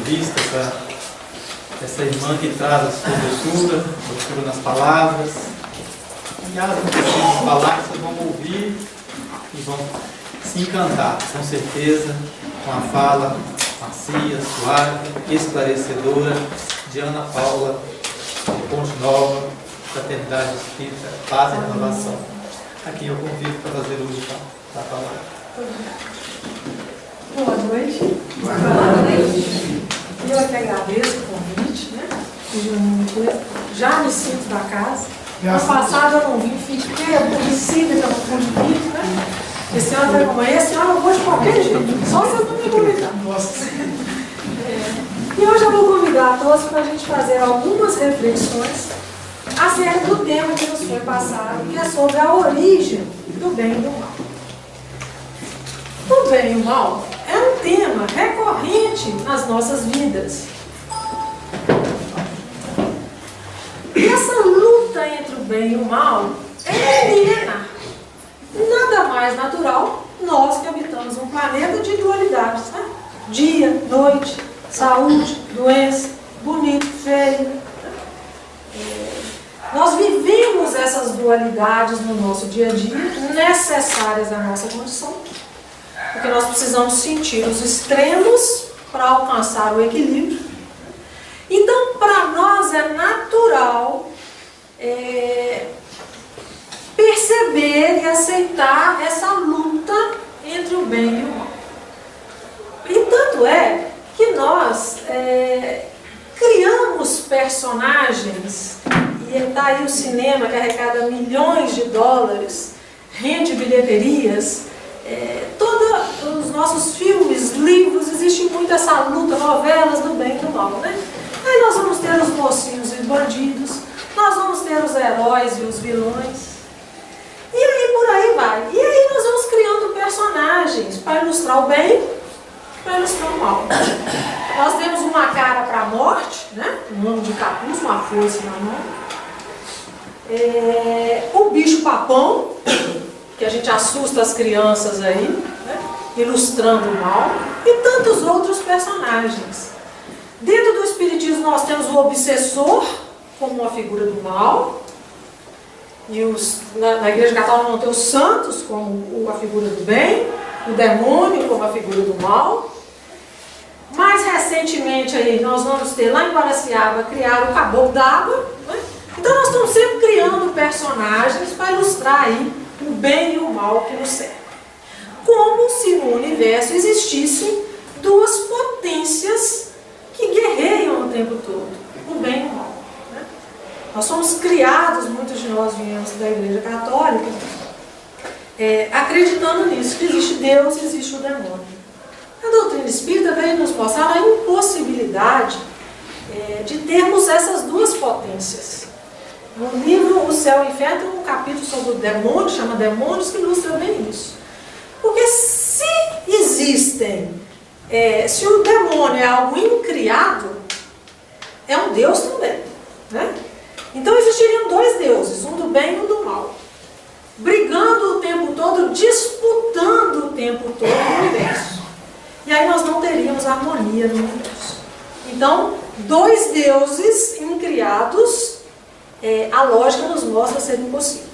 entrevista, essa irmã que traz a sua doçura nas palavras. E elas não precisam falar, vocês vão ouvir e vão se encantar, com certeza, com a fala macia, suave, esclarecedora de Ana Paula, de Ponte Nova, Fraternidade Espírita, Paz e Renovação. Aqui eu convido para fazer uso da palavra. Boa noite. Boa noite. Eu até agradeço o convite, né? Já me sinto da casa. No passado eu não vim, fiquei aborrecida que eu não pude vir, né? Esse ano eu falei, mamãe, esse ano eu vou de qualquer jeito, só se eu não me convidar. E hoje eu vou convidar a todos para a gente fazer algumas reflexões acerca do tema que nos foi passado, que é sobre a origem do bem e do mal. O bem e o mal é um tema recorrente nas nossas vidas. E essa luta entre o bem e o mal é milenar. Nada mais natural, nós que habitamos um planeta de dualidades, né? Dia, noite, saúde, doença, bonito, feio. Nós vivemos essas dualidades no nosso dia a dia, necessárias à nossa condição, porque nós precisamos sentir os extremos para alcançar o equilíbrio. Então, para nós é natural perceber e aceitar essa luta entre o bem e o mal. E tanto é que nós criamos personagens, e está aí o cinema que arrecada milhões de dólares, rende bilheterias, todos os nossos filmes, livros, existe muito essa luta, novelas do bem e do mal, né? Aí nós vamos ter os mocinhos e os bandidos, nós vamos ter os heróis e os vilões, e aí por aí vai. E aí nós vamos criando personagens para ilustrar o bem, para ilustrar o mal. Nós temos uma cara para a morte, né? Um homem de capuz, uma foice na mão. O bicho papão, que a gente assusta as crianças aí, né? Ilustrando o mal, e tantos outros personagens. Dentro do Espiritismo nós temos o obsessor como uma figura do mal, e na Igreja Católica nós temos os santos como a figura do bem, o demônio como a figura do mal. Mais recentemente aí nós vamos ter lá em Guaraciaba criar o caboclo d'água, né? Então nós estamos sempre criando personagens para ilustrar aí o bem e o mal que nos cercam. Como se no universo existissem duas potências que guerreiam o tempo todo, o bem e o mal. Né? Nós somos criados, muitos de nós viemos da Igreja Católica, acreditando nisso, que existe Deus e existe o demônio. A doutrina espírita veio nos mostrar a impossibilidade de termos essas duas potências. No livro O Céu e o Inferno tem um capítulo sobre o demônio, chama Demônios, que ilustra bem isso. Porque se existem, se o demônio é algo incriado, é um Deus também, né? Então existiriam dois deuses, um do bem e um do mal, brigando o tempo todo, disputando o tempo todo no universo. E aí nós não teríamos harmonia no universo. Então, dois deuses incriados, a lógica nos mostra ser impossível.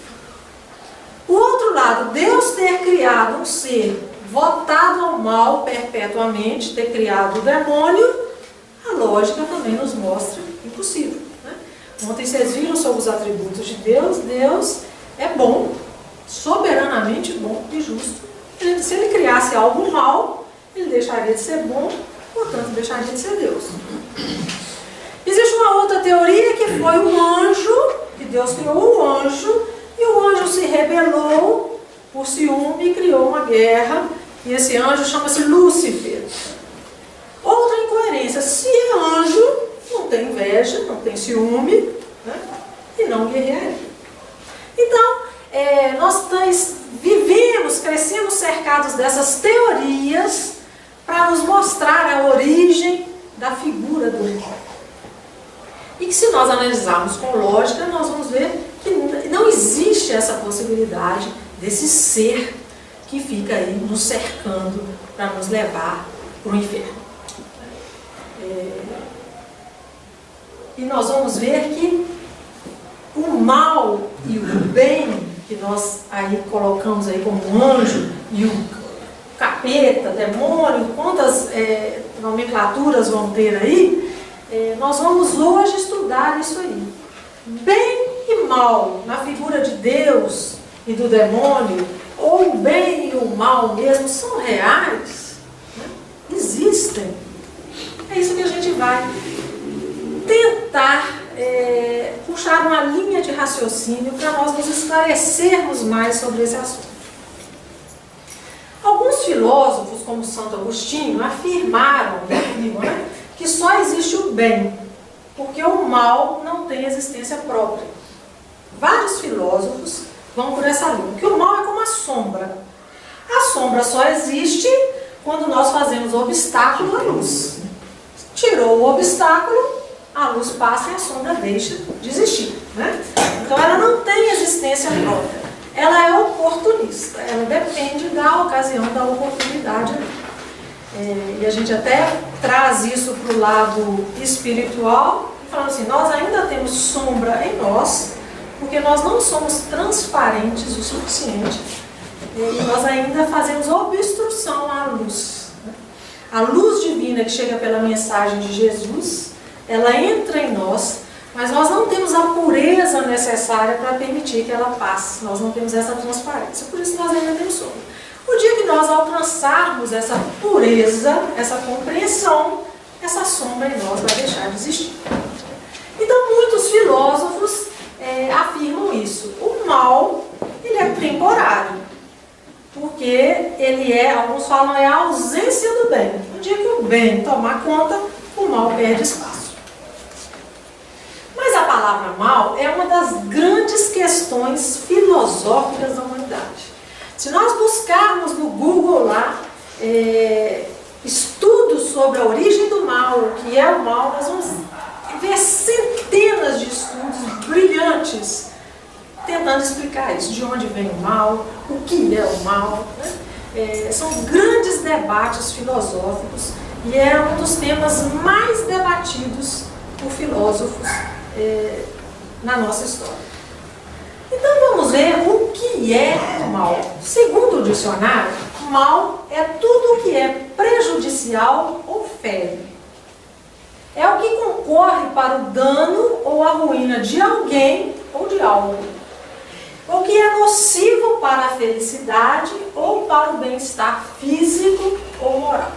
O outro lado, Deus ter criado um ser votado ao mal perpetuamente, ter criado o demônio, a lógica também nos mostra impossível. Né? Ontem vocês viram sobre os atributos de Deus. Deus é bom, soberanamente bom e justo. Se ele criasse algo mal, ele deixaria de ser bom, portanto deixaria de ser Deus. Existe uma outra teoria que foi um anjo, que Deus criou um anjo, e o anjo se rebelou por ciúme e criou uma guerra, e esse anjo chama-se Lúcifer. Outra incoerência, se é anjo, não tem inveja, não tem ciúme, né? E não guerrearia. Então, nós vivemos, crescemos cercados dessas teorias para nos mostrar a origem da figura do mal. E que se nós analisarmos com lógica, nós vamos ver que não existe essa possibilidade desse ser que fica aí nos cercando para nos levar para o inferno. E nós vamos ver que o mal e o bem, que nós aí colocamos aí como anjo, e o capeta, demônio, quantas nomenclaturas vão ter aí, nós vamos hoje estudar isso aí. Bem e mal, na figura de Deus e do demônio, ou o bem e o mal mesmo, são reais, né? Existem. É isso que a gente vai tentar puxar uma linha de raciocínio para nós nos esclarecermos mais sobre esse assunto. Alguns filósofos, como Santo Agostinho, afirmaram que só existe o bem, porque o mal não tem existência própria. Vários filósofos vão por essa linha, que o mal é como a sombra. A sombra só existe quando nós fazemos o obstáculo à luz. Tirou o obstáculo, a luz passa e a sombra deixa de existir, né? Então ela não tem existência própria. Ela é oportunista, ela depende da ocasião, da oportunidade. E a gente até traz isso para o lado espiritual, falando assim, nós ainda temos sombra em nós, porque nós não somos transparentes o suficiente, e nós ainda fazemos obstrução à luz. A luz divina que chega pela mensagem de Jesus, ela entra em nós, mas nós não temos a pureza necessária para permitir que ela passe. Nós não temos essa transparência, por isso nós ainda temos sombra. O dia que nós alcançarmos essa pureza, essa compreensão, essa sombra em nós vai deixar de existir. Então muitos filósofos afirmam isso. O mal, ele é temporário, porque ele alguns falam, é a ausência do bem. No dia que o bem tomar conta, o mal perde espaço. Mas a palavra mal é uma das grandes questões filosóficas da humanidade. Se nós buscarmos no Google lá, estudos sobre a origem do mal, o que é o mal, nós vamos ver centenas de estudos brilhantes tentando explicar isso, de onde vem o mal, o que é o mal, né? São grandes debates filosóficos e é um dos temas mais debatidos por filósofos na nossa história. Então vamos ver o que é o mal. Segundo o dicionário, mal é tudo que é prejudicial ou fere. É o que concorre para o dano ou a ruína de alguém ou de algo. O que é nocivo para a felicidade ou para o bem-estar físico ou moral.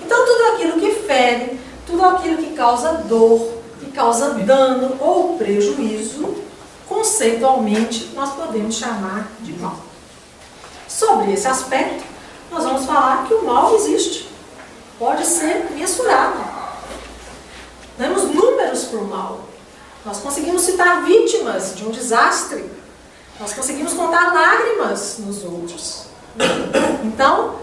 Então tudo aquilo que fere, tudo aquilo que causa dor, que causa dano ou prejuízo, conceitualmente nós podemos chamar de mal. Sobre esse aspecto, nós vamos falar que o mal existe, pode ser mensurado. Temos números para o mal. Nós conseguimos citar vítimas de um desastre. Nós conseguimos contar lágrimas nos outros. Então,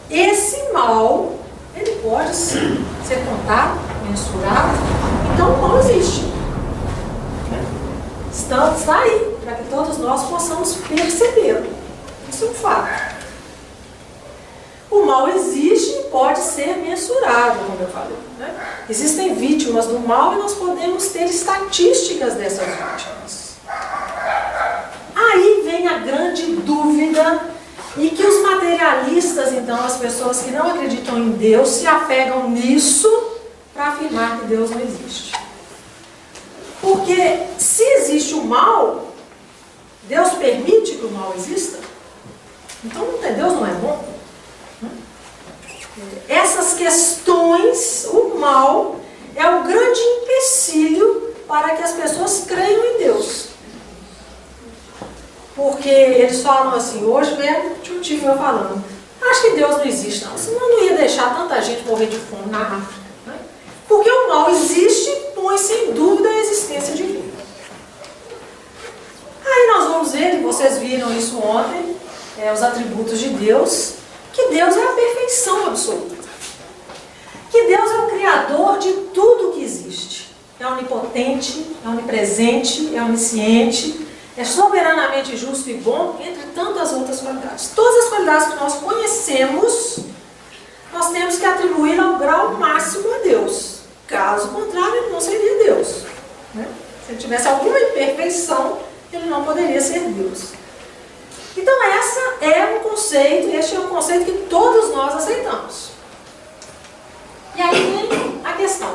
esse mal, ele pode ser contado, mensurado. Então, o mal existe. Está aí, para que todos nós possamos percebê-lo. Isso é um fato. O mal existe e pode ser mensurado, como eu falei, né? Existem vítimas do mal e nós podemos ter estatísticas dessas vítimas. Aí vem a grande dúvida e que os materialistas, então, as pessoas que não acreditam em Deus, se apegam nisso para afirmar que Deus não existe. Porque se existe o mal, Deus permite que o mal exista? Então Deus não é bom? Essas questões, o mal é o grande empecilho para que as pessoas creiam em Deus. Porque eles falam assim, hoje mesmo tinha um tio meu falando, acho que Deus não existe não, senão não ia deixar tanta gente morrer de fome na África, né? Porque o mal existe e põe-se em dúvida a existência de Deus. Aí nós vamos ver, e vocês viram isso ontem, os atributos de Deus, que Deus é a perfeição absoluta. Que Deus é o Criador de tudo que existe. É onipotente, é onipresente, é onisciente, é soberanamente justo e bom, entre tantas outras qualidades. Todas as qualidades que nós conhecemos, nós temos que atribuir ao grau máximo a Deus. Caso contrário, ele não seria Deus, né? Se ele tivesse alguma imperfeição, ele não poderia ser Deus. Então esse é um conceito que todos nós aceitamos. E aí vem a questão.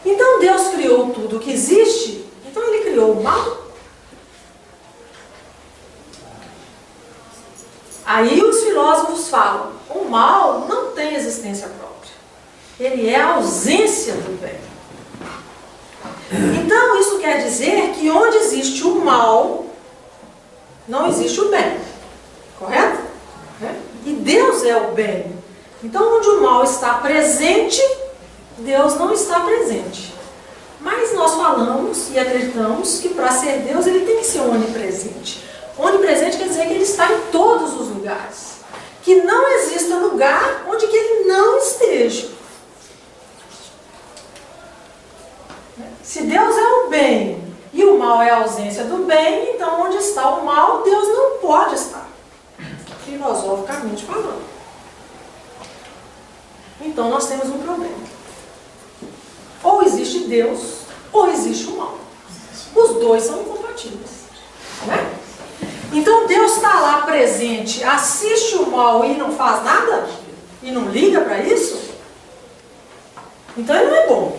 Então Deus criou tudo o que existe, então ele criou o mal? Aí os filósofos falam, o mal não tem existência própria. Ele é a ausência do bem. Então isso quer dizer que onde existe o mal, não existe o bem. Correto? E Deus é o bem. Então onde o mal está presente, Deus não está presente. Mas nós falamos e acreditamos que para ser Deus ele tem que ser onipresente. Onipresente quer dizer que ele está em todos os lugares. Que não exista lugar onde que ele não esteja. Se Deus é o bem e o mal é a ausência do bem, então onde está o mal, Deus não pode estar. Filosoficamente falando. Então nós temos um problema. Ou existe Deus, ou existe o mal. Os dois são incompatíveis. Né? Então Deus está lá presente, assiste o mal e não faz nada? E não liga para isso? Então ele não é bom.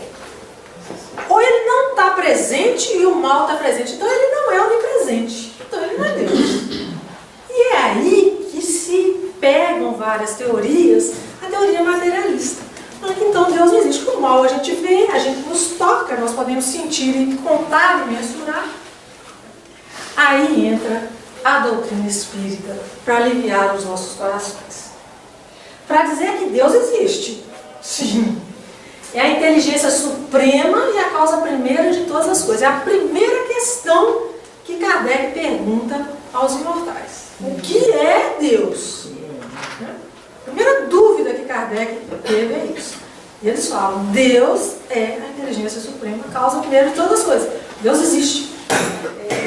Ou ele não está presente e o mal está presente, então ele não é onipresente. Então ele não é Deus. E é aí que se pegam várias teorias, a teoria materialista. Então Deus não existe. O mal a gente vê, a gente nos toca, nós podemos sentir e contar e mensurar. Aí entra a doutrina espírita para aliviar os nossos corações. Para dizer que Deus existe. Sim. É a inteligência suprema e a causa primeira de todas as coisas. É a primeira questão que Kardec pergunta aos imortais. O que é Deus? A primeira dúvida que Kardec teve é isso. E eles falam, Deus é a inteligência suprema, a causa primeira de todas as coisas. Deus existe.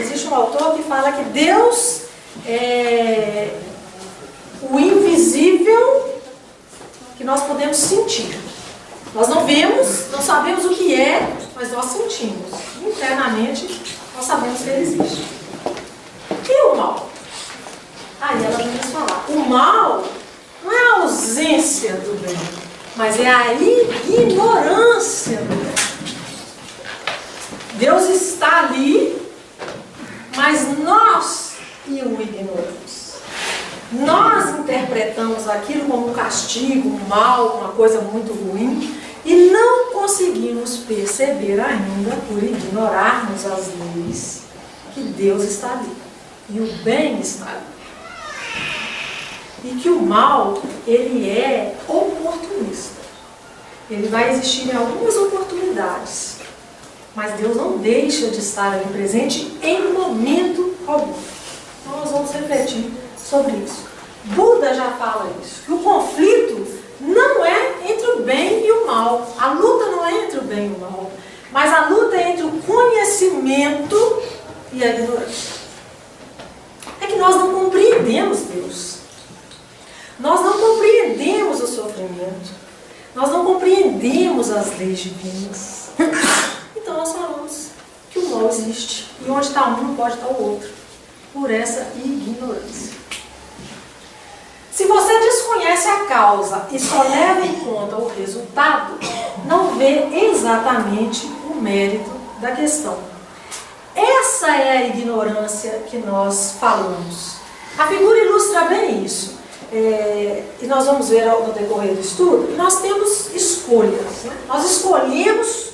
Existe um autor que fala que Deus é o invisível que nós podemos sentir. Nós não vemos, não sabemos o que é, mas nós sentimos. Internamente, nós sabemos que ele existe. E o mal? Aí ela vem nos falar. O mal não é a ausência do bem, mas é a ignorância do bem. Deus está ali, mas nós o ignoramos. Nós interpretamos aquilo como um castigo, um mal, uma coisa muito ruim, e não conseguimos perceber ainda, por ignorarmos as leis, que Deus está ali. E o bem está ali. E que o mal, ele é oportunista. Ele vai existir em algumas oportunidades. Mas Deus não deixa de estar ali presente em momento algum. Então nós vamos refletir sobre isso. Buda já fala isso. Que o conflito não é entre o bem e o mal. A luta não é entre o bem e o mal. Mas a luta é entre o conhecimento e a ignorância. É que nós não compreendemos Deus. Nós não compreendemos o sofrimento. Nós não compreendemos as leis divinas. Então nós falamos que o mal existe. E onde está um não pode estar o outro. Por essa ignorância. Se você desconhece a causa e só leva em conta o resultado, não vê exatamente o mérito da questão. Essa é a ignorância que nós falamos. A figura ilustra bem isso. E nós vamos ver no decorrer do estudo, nós temos escolhas. Né? Nós escolhemos,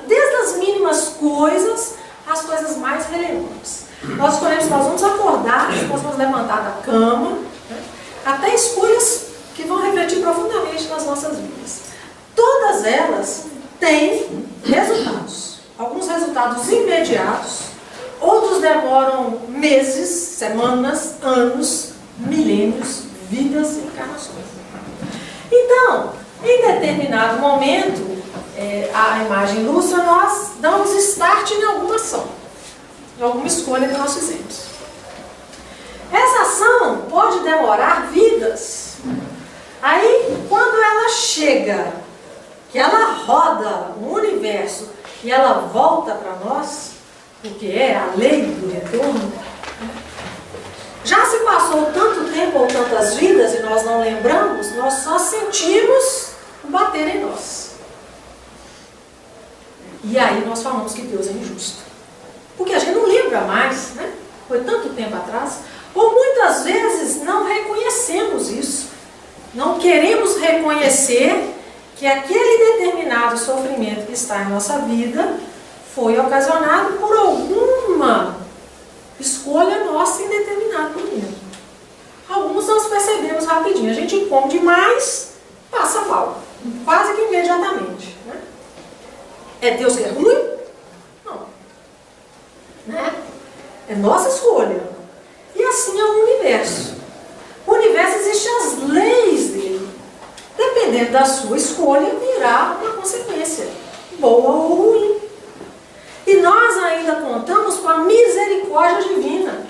desde as mínimas coisas, as coisas mais relevantes. Nós escolhemos que nós vamos acordar, nós vamos levantar da cama, né? Até escolhas que vão refletir profundamente nas nossas vidas. Todas elas têm resultados. Alguns resultados imediatos, outros demoram meses, semanas, anos, milênios, vidas e encarnações. Então, em determinado momento, a imagem ilustra, nós damos start em alguma ação, em alguma escolha que nós fizemos. Essa ação pode demorar vidas. Aí, quando ela chega, que ela roda o universo e ela volta para nós, porque é a lei do retorno, já se passou tanto tempo ou tantas vidas e nós não lembramos, nós só sentimos bater em nós. E aí nós falamos que Deus é injusto. Porque a gente não lembra mais, né? Foi tanto tempo atrás. Ou muitas vezes não reconhecemos isso. Não queremos reconhecer que aquele determinado sofrimento que está em nossa vida foi ocasionado por alguma escolha nossa em determinado momento. Alguns nós percebemos rapidinho. A gente come demais, passa mal. Quase que imediatamente. Né? É Deus que é ruim? Não. Né? É nossa escolha. E assim é o universo. O universo existem as leis dele. Dependendo da sua escolha, virá uma consequência, boa ou ruim. E nós ainda contamos com a misericórdia divina,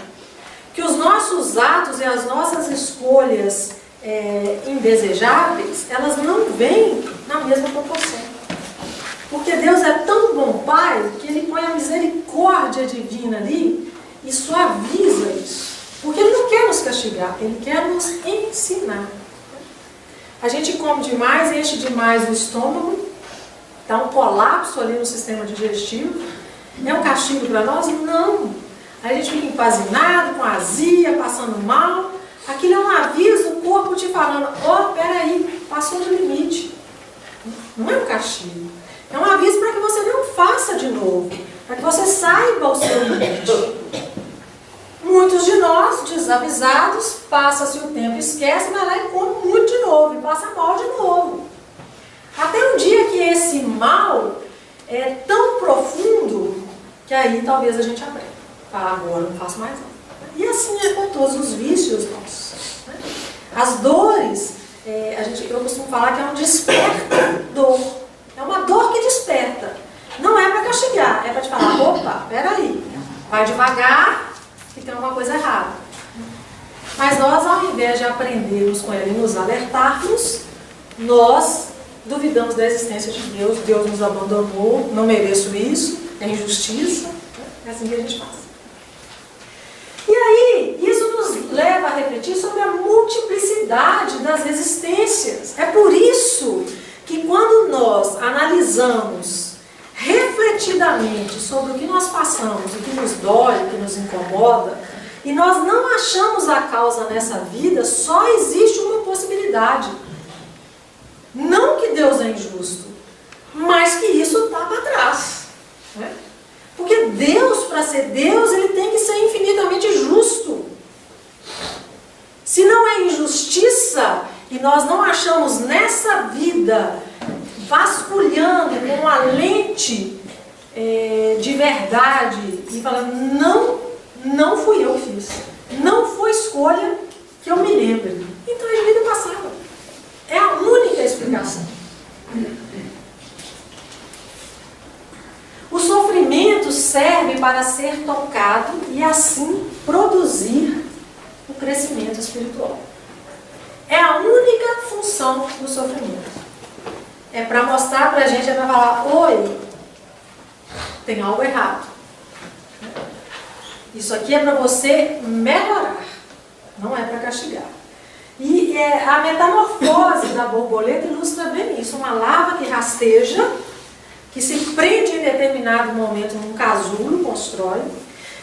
que os nossos atos e as nossas escolhas indesejáveis, elas não vêm na mesma proporção. Porque Deus é tão bom Pai, que Ele põe a misericórdia divina ali e suaviza isso. Porque Ele não quer nos castigar, Ele quer nos ensinar. A gente come demais, enche demais o estômago, dá um colapso ali no sistema digestivo. É um castigo para nós? Não. A gente fica empazinado, com azia, passando mal. Aquilo é um aviso, o corpo te falando, peraí, passou do limite. Não é um castigo. É um aviso para que você não faça de novo, para que você saiba o seu limite. Muitos de nós, desavisados, passa-se o tempo, esquece, vai lá e come muito de novo, e passa mal de novo. Até um dia que esse mal é tão profundo, que aí talvez a gente aprenda. Fala, agora não faço mais não. E assim é com todos os vícios nossos. Né? As dores, eu costumo falar que é um despertador. É uma dor que desperta. Não é para castigar, é para te falar, opa, peraí, vai devagar, que tem uma coisa errada. Mas nós, ao invés de aprendermos com ele e nos alertarmos, nós duvidamos da existência de Deus. Deus nos abandonou, não mereço isso, é injustiça. É assim que a gente faz. E aí, isso nos leva a refletir sobre a multiplicidade das existências. É por isso que quando nós analisamos refletidamente sobre o que nós passamos, o que nos dói, o que nos incomoda, e nós não achamos a causa nessa vida, só existe uma possibilidade. Não que Deus é injusto, mas que isso está para trás. Né? Porque Deus, para ser Deus, Ele tem que ser infinitamente justo. Se não é injustiça, e nós não achamos nessa vida, vasculhando com uma lente de verdade, e falando, não fui eu que fiz. Não foi escolha que eu me lembre. Então é de vida passada. É a única explicação. O sofrimento serve para ser tocado e assim produzir o crescimento espiritual. É a única função do sofrimento. É para mostrar para a gente, é para falar, oi, tem algo errado. Isso aqui é para você melhorar, não é para castigar. E a metamorfose da borboleta ilustra bem isso. Uma larva que rasteja, que se prende em determinado momento num casulo, constrói.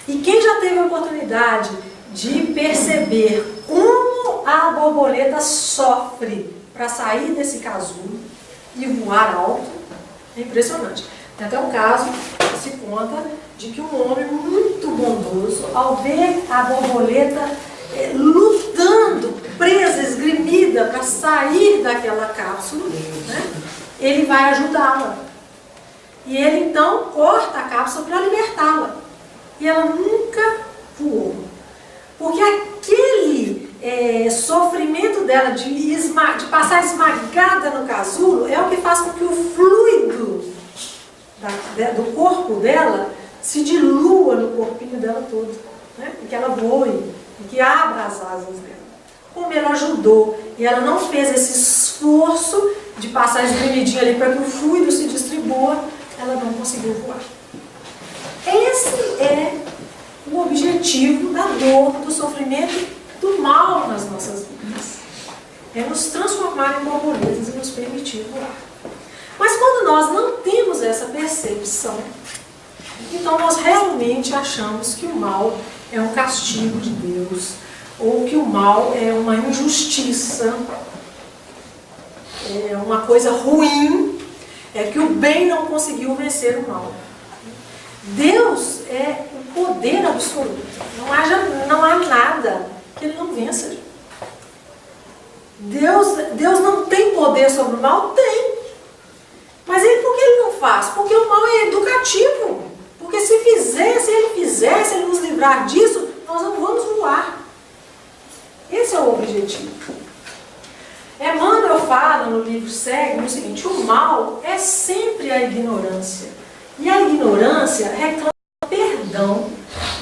E quem já teve a oportunidade de perceber como a borboleta sofre para sair desse casulo e voar alto, é impressionante. Tem até um caso que se conta de que um homem muito bondoso, ao ver a borboleta lutando, presa, esgrimida para sair daquela cápsula, né, ele vai ajudá-la. E ele então corta a cápsula para libertá-la. E ela nunca voou. Porque aquele sofrimento dela de passar esmagada no casulo é o que faz com que o fluido do corpo dela se dilua no corpinho dela todo. Né? E que ela voe, e que abra as asas dela. Como ela ajudou, e ela não fez esse esforço de passar espremidinho ali para que o fluido se distribua, ela não conseguiu voar. Esse é o objetivo da dor, do sofrimento, do mal nas nossas vidas. É nos transformar em borboletas e nos permitir voar. Mas quando nós não temos essa percepção, então nós realmente achamos que o mal é um castigo de Deus, ou que o mal é uma injustiça, é uma coisa ruim, é que o bem não conseguiu vencer o mal. Deus é o poder absoluto. Não há nada que Ele não vença. Deus não tem poder sobre o mal? Tem. Mas por que Ele não faz? Porque o mal é educativo. Porque se Ele fizesse, Ele nos livrar disso, nós não vamos voar. Esse é o objetivo. Emmanuel fala no livro Segue o seguinte: o mal é sempre a ignorância. E a ignorância reclama perdão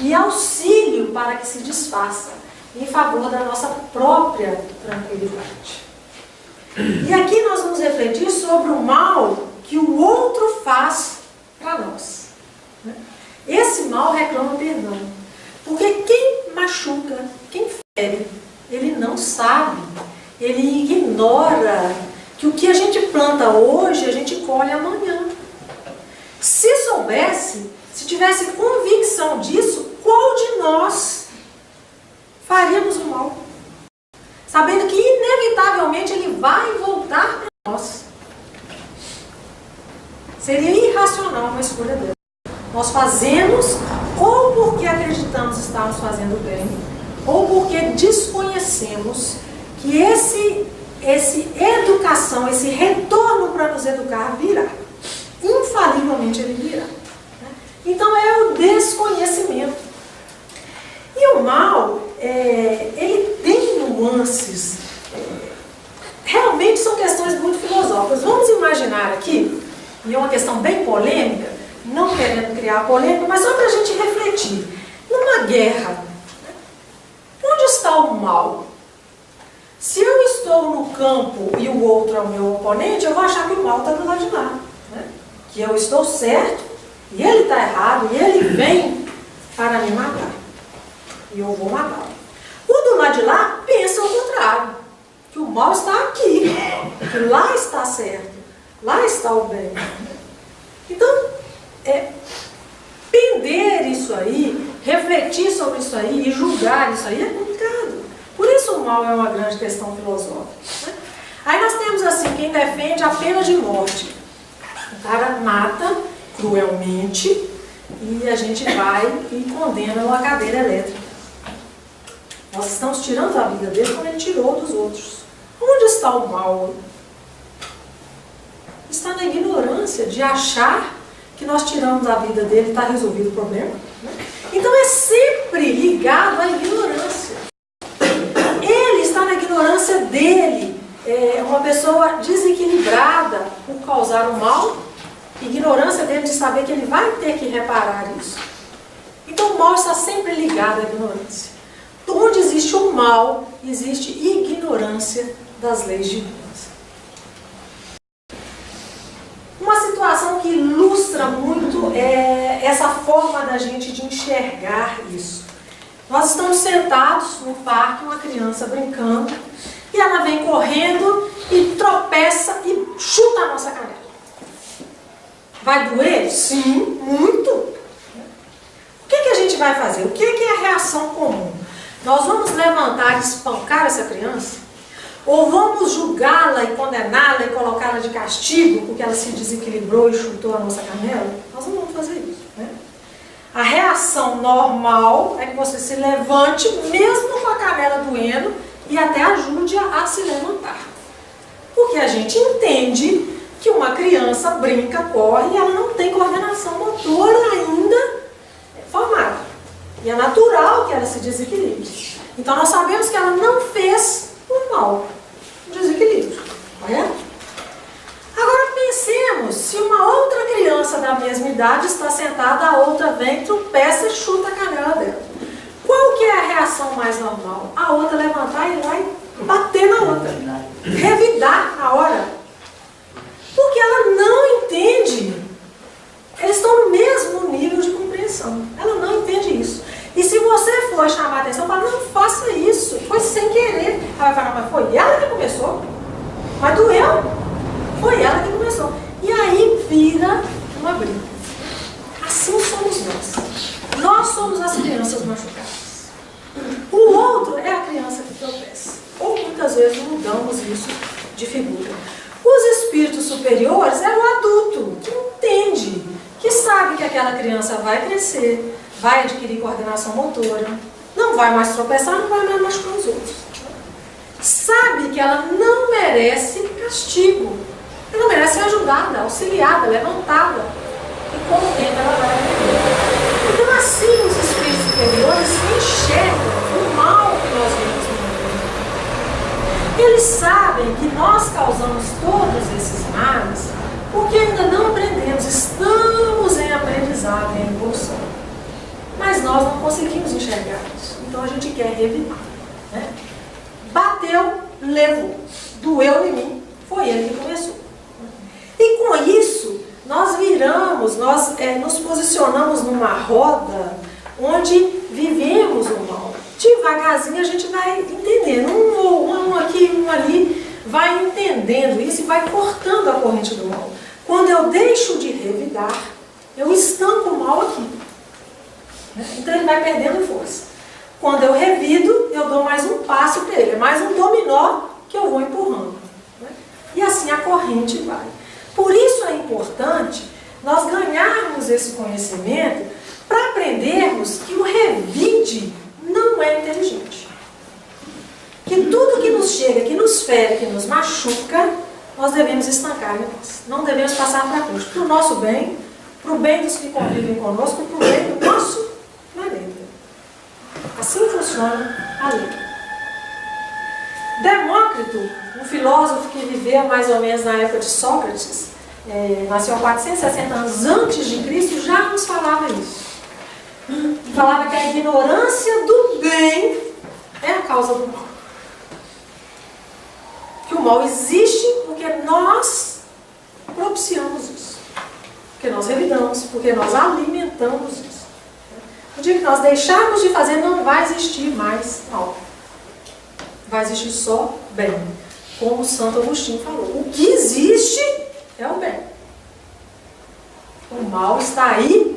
e auxílio para que se desfaça, em favor da nossa própria tranquilidade. E aqui nós vamos refletir sobre o mal que o outro faz para nós. Esse mal reclama perdão. Porque quem machuca, quem fere, ele não sabe, ele ignora que o que a gente planta hoje, a gente colhe amanhã. Se soubesse, se tivesse convicção disso, qual de nós faríamos o mal? Sabendo que inevitavelmente ele vai voltar para nós. Seria irracional uma escolha dela. Nós fazemos ou porque acreditamos estarmos fazendo bem, ou porque desconhecemos que esse educação, esse retorno para nos educar virá. Infalivelmente ele virá. Então é o desconhecimento. E o mal, ele tem nuances, realmente são questões muito filosóficas. Vamos imaginar aqui, e é uma questão bem polêmica, não querendo criar polêmica, mas só para a gente refletir. Numa guerra, onde está o mal? Se eu estou no campo e o outro é o meu oponente, eu vou achar que o mal está do lado de lá. Que eu estou certo e ele está errado e ele vem para me matar. E eu vou matá-lo. O do lado de lá pensa o contrário. Que o mal está aqui. Que lá está certo. Lá está o bem. Então, pender isso aí, refletir sobre isso aí e julgar isso aí é complicado. Por isso o mal é uma grande questão filosófica. Aí nós temos assim, quem defende a pena de morte. O cara mata cruelmente e a gente vai e condena-o à cadeira elétrica. Nós estamos tirando a vida dele como ele tirou dos outros. Onde está o mal? Está na ignorância de achar que nós tiramos a vida dele e está resolvido o problema. Então é sempre ligado à ignorância. Ele está na ignorância dele. É uma pessoa desequilibrada por causar o mal, ignorância dele de saber que ele vai ter que reparar isso. Então o mal está sempre ligado à ignorância. Onde existe o mal, existe ignorância das leis divinas. Uma situação que ilustra muito essa forma da gente de enxergar isso. Nós estamos sentados no parque, uma criança brincando, e ela vem correndo e tropeça e chuta a nossa canela. Vai doer? Sim, muito. O que a gente vai fazer? O que é a reação comum? Nós vamos levantar e espancar essa criança? Ou vamos julgá-la e condená-la e colocá-la de castigo porque ela se desequilibrou e chutou a nossa canela? Nós não vamos fazer isso, né? A reação normal é que você se levante, mesmo com a canela doendo, e até ajude a se levantar. Porque a gente entende que uma criança brinca, corre, e ela não tem coordenação motora ainda formada. E é natural que ela se desequilibre. Então nós sabemos que ela não fez o mal. Desequilíbrio. Agora pensemos, se uma outra criança da mesma idade está sentada, a outra vem, tropeça e chuta a canela dela. Qual que é a reação mais normal? A outra levantar e ir lá e bater na outra. Revidar na hora. atenção. Ela não entende isso. E se você for chamar a atenção, fala, não faça isso, foi sem querer. Ela vai falar, mas foi ela que começou. Mas doeu. Foi ela que começou. E aí vira uma briga. Assim somos nós. Nós somos as crianças machucadas. O outro é a criança que tropeça. Ou muitas vezes mudamos isso de figura. Os espíritos superiores é o adulto que entende, que sabe que aquela criança vai crescer, vai adquirir coordenação motora, não vai mais tropeçar, não vai mais machucar os outros. Sabe que ela não merece castigo, ela não merece ser ajudada, auxiliada, levantada. E com o tempo ela vai aprender. Então assim os espíritos superiores enxergam o mal que nós vemos no mundo. Eles sabem que nós causamos todos esses males porque ainda não aprendemos, estamos em aprendizado, em evolução. Mas nós não conseguimos enxergar isso. Então a gente quer evitar. Né? Bateu, levou. Doeu em mim, foi ele que começou. E com isso, nós viramos, nós nos posicionamos numa roda onde vivemos o mal. Devagarzinho a gente vai entendendo. Um aqui, um ali, vai entendendo isso e vai cortando a corrente do mal. Quando eu deixo de revidar, eu estanco o mal aqui. Então ele vai perdendo força. Quando eu revido, eu dou mais um passo para ele. É mais um dominó que eu vou empurrando. E assim a corrente vai. Por isso é importante nós ganharmos esse conhecimento para aprendermos que o revide não é inteligente. Que tudo que nos chega, que nos fere, que nos machuca, nós devemos estancar em nós. Não devemos passar para frente. Para o nosso bem, para o bem dos que convivem conosco, para o bem do nosso planeta. Assim funciona a lei. Demócrito, um filósofo que viveu mais ou menos na época de Sócrates, nasceu 460 anos antes de Cristo, já nos falava isso. Falava que a ignorância do bem é a causa do mal. Que o mal existe porque nós propiciamos isso. Porque nós revidamos, porque nós alimentamos isso. No dia que nós deixarmos de fazer, não vai existir mais mal. Vai existir só bem. Como Santo Agostinho falou. O que existe é o bem. O mal está aí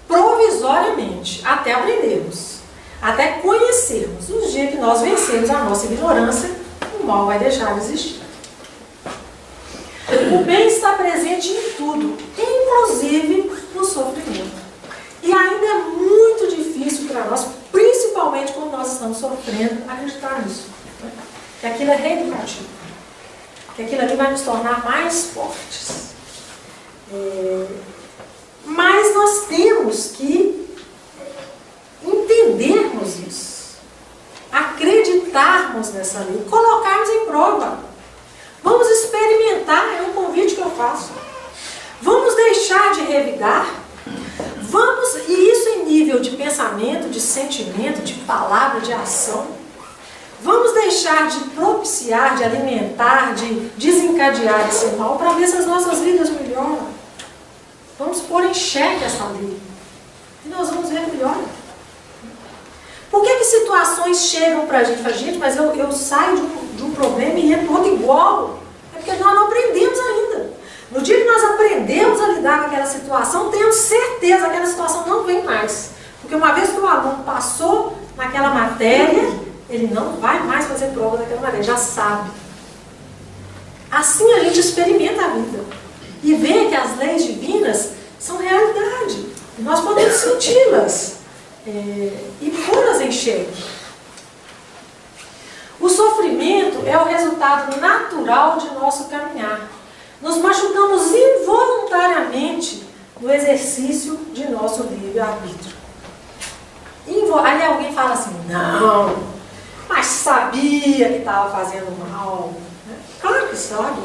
provisoriamente, até aprendermos, até conhecermos. No dia que nós vencermos a nossa ignorância, o mal vai deixar de existir. O bem está presente em tudo, inclusive no sofrimento. E ainda é muito difícil para nós, principalmente quando nós estamos sofrendo, acreditar nisso. Que aquilo é reeducativo. Que aquilo ali vai nos tornar mais fortes. Mas nós temos que entendermos isso. Acreditarmos nessa lei. Colocarmos em prova. Vamos experimentar, é um convite que eu faço. Vamos deixar de revidar. E isso em nível de pensamento, de sentimento, de palavra, de ação. Vamos deixar de propiciar, de alimentar, de desencadear esse mal para ver se as nossas vidas melhoram. Vamos pôr em xeque essa lei. E nós vamos ver melhor. Por que situações chegam para a gente? Fala, gente, mas eu saio de um problema e entro outro igual. É porque nós não aprendemos ainda. No dia que nós aprendemos a lidar com aquela situação, tenho certeza que aquela situação não vem mais. Porque uma vez que o aluno passou naquela matéria, ele não vai mais fazer prova daquela matéria, já sabe. Assim a gente experimenta a vida. E vê que as leis divinas são realidade. E nós podemos senti-las e pô-las em xeque. O sofrimento é o resultado natural de nosso caminhar. Nos machucamos involuntariamente no exercício de nosso livre-arbítrio. Aí alguém fala assim, não, mas sabia que estava fazendo mal. Claro que sabe.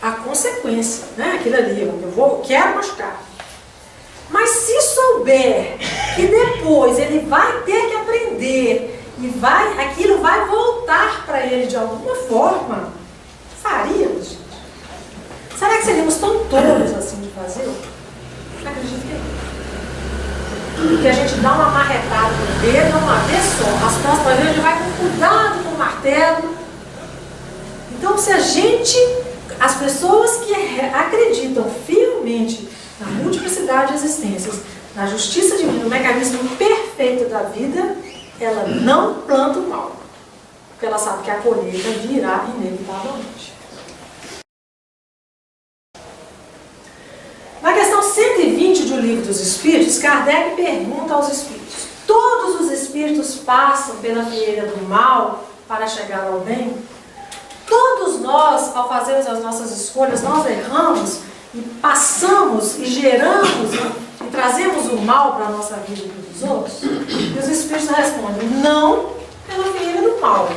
A consequência, né? Aquilo ali, eu quero machucar. Mas se souber que depois ele vai ter que aprender e aquilo vai voltar para ele de alguma forma, faríamos, gente. Será que seríamos tão tolos assim de fazer? Acredito que não. porque a gente dá uma marretada no dedo uma vez só. As próximas vezes a gente vai com cuidado com o martelo. Então, se as pessoas que acreditam fielmente na multiplicidade de existências, na justiça divina, no mecanismo perfeito da vida, ela não planta o mal. Porque ela sabe que a colheita virá inevitavelmente. Na questão 120 do Livro dos Espíritos, Kardec pergunta aos espíritos: todos os espíritos passam pela fieira do mal para chegar ao bem? Todos nós, ao fazermos as nossas escolhas, nós erramos e passamos e geramos e trazemos o mal para a nossa vida e para os outros? E os espíritos respondem: não pela fieira do mal,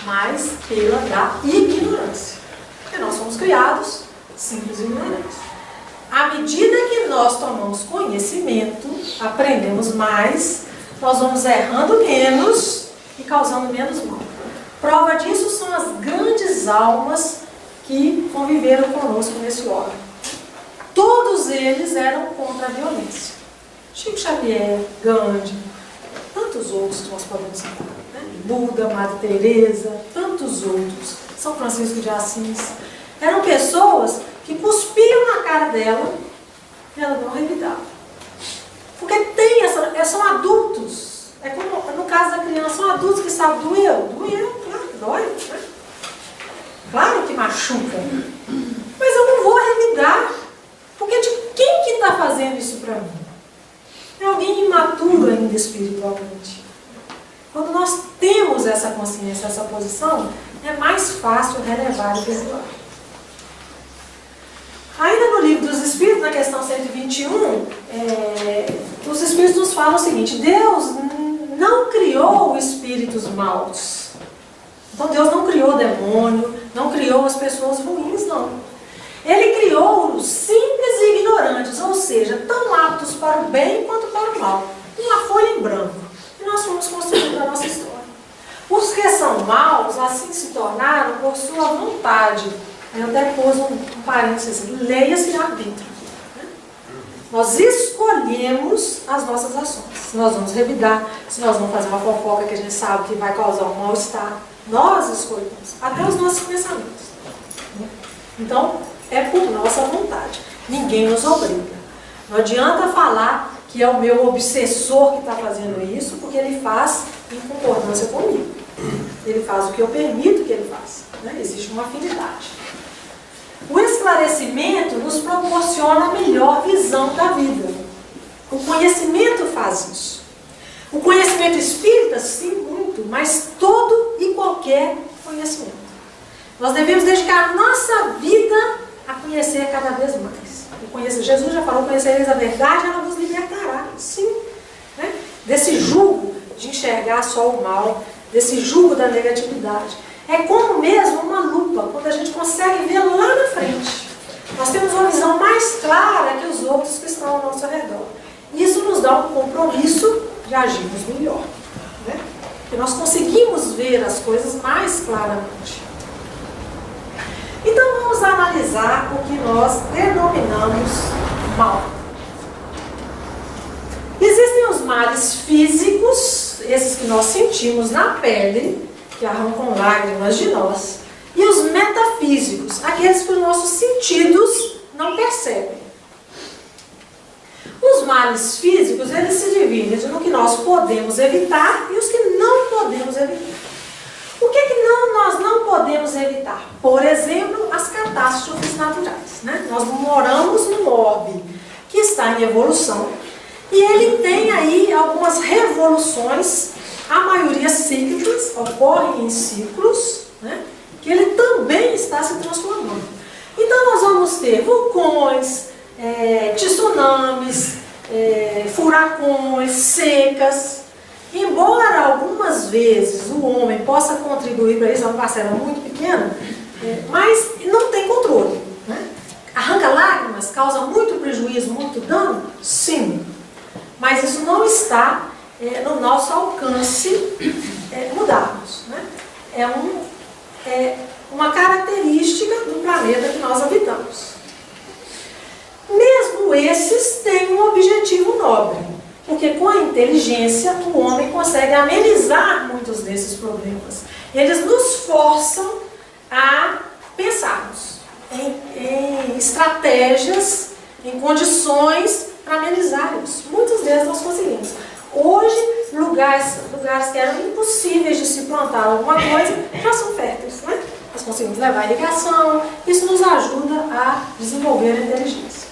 mas pela da ignorância. Porque nós somos criados simples e ignorantes. À medida que nós tomamos conhecimento, aprendemos mais, nós vamos errando menos e causando menos mal. Prova disso são as grandes almas que conviveram conosco nesse órgão. Todos eles eram contra a violência. Chico Xavier, Gandhi, tantos outros que nós podemos citar, né? Buda, Madre Teresa, tantos outros, São Francisco de Assis. Eram pessoas que cuspiam na cara dela e ela não revidava. Porque são adultos. É como no caso da criança, são adultos que sabem, doeu, claro que dói, né? Claro que machuca. Mas eu não vou revidar. Porque de quem que está fazendo isso para mim? É alguém imaturo ainda espiritualmente. Quando nós temos essa consciência, essa posição, é mais fácil relevar e perdoar. Ainda no Livro dos Espíritos, na questão 121, os Espíritos nos falam o seguinte: Deus não criou espíritos maus. Então Deus não criou demônio, não criou as pessoas ruins, não. Ele criou os simples e ignorantes, ou seja, tão aptos para o bem quanto para o mal. Uma folha em branco. E nós fomos construindo a nossa história. Os que são maus, assim se tornaram por sua vontade. Eu até pus um parênteses, leia-se arbítrio. Né? Nós escolhemos as nossas ações. Se nós vamos revidar, se nós vamos fazer uma fofoca que a gente sabe que vai causar um mal-estar, nós escolhemos, até os nossos pensamentos. Né? Então, é por nossa vontade. Ninguém nos obriga. Não adianta falar que é o meu obsessor que está fazendo isso, porque ele faz em concordância comigo. Ele faz o que eu permito que ele faça. Né? Existe uma afinidade. O esclarecimento nos proporciona a melhor visão da vida. O conhecimento faz isso. O conhecimento espírita, sim, muito, mas todo e qualquer conhecimento. Nós devemos dedicar nossa vida a conhecer cada vez mais. Jesus já falou: conhecereis a verdade, ela vos libertará. Sim. Né? Desse jugo de enxergar só o mal, desse jugo da negatividade. É como mesmo uma lupa, quando a gente consegue ver lá na frente. Nós temos uma visão mais clara que os outros que estão ao nosso redor. Isso nos dá um compromisso de agirmos melhor. Né? Porque nós conseguimos ver as coisas mais claramente. Então vamos analisar o que nós denominamos mal. Existem os males físicos, esses que nós sentimos na pele, que arrancam lágrimas de nós, e os metafísicos, aqueles que os nossos sentidos não percebem. Os males físicos, eles se dividem no que nós podemos evitar e os que não podemos evitar. O que nós não podemos evitar? Por exemplo, as catástrofes naturais. Né? Nós moramos num orbe que está em evolução e ele tem aí algumas revoluções, a maioria cíclicas, ocorrem em ciclos, né? Que ele também está se transformando. Então nós vamos ter vulcões, tsunamis, furacões, secas. Embora algumas vezes o homem possa contribuir para isso, é uma parcela muito pequena, mas não tem controle. Né? Arranca lágrimas, causa muito prejuízo, muito dano? Sim. Mas isso não está no nosso alcance mudarmos. Né? É uma característica do planeta que nós habitamos. Mesmo esses têm um objetivo nobre, Porque com a inteligência o homem consegue amenizar muitos desses problemas. Eles nos forçam a pensarmos em estratégias, em condições para amenizar isso. Muitos deles nós conseguimos. Hoje, lugares que eram impossíveis de se plantar alguma coisa já são férteis, né? Nós conseguimos levar a irrigação, isso nos ajuda a desenvolver a inteligência.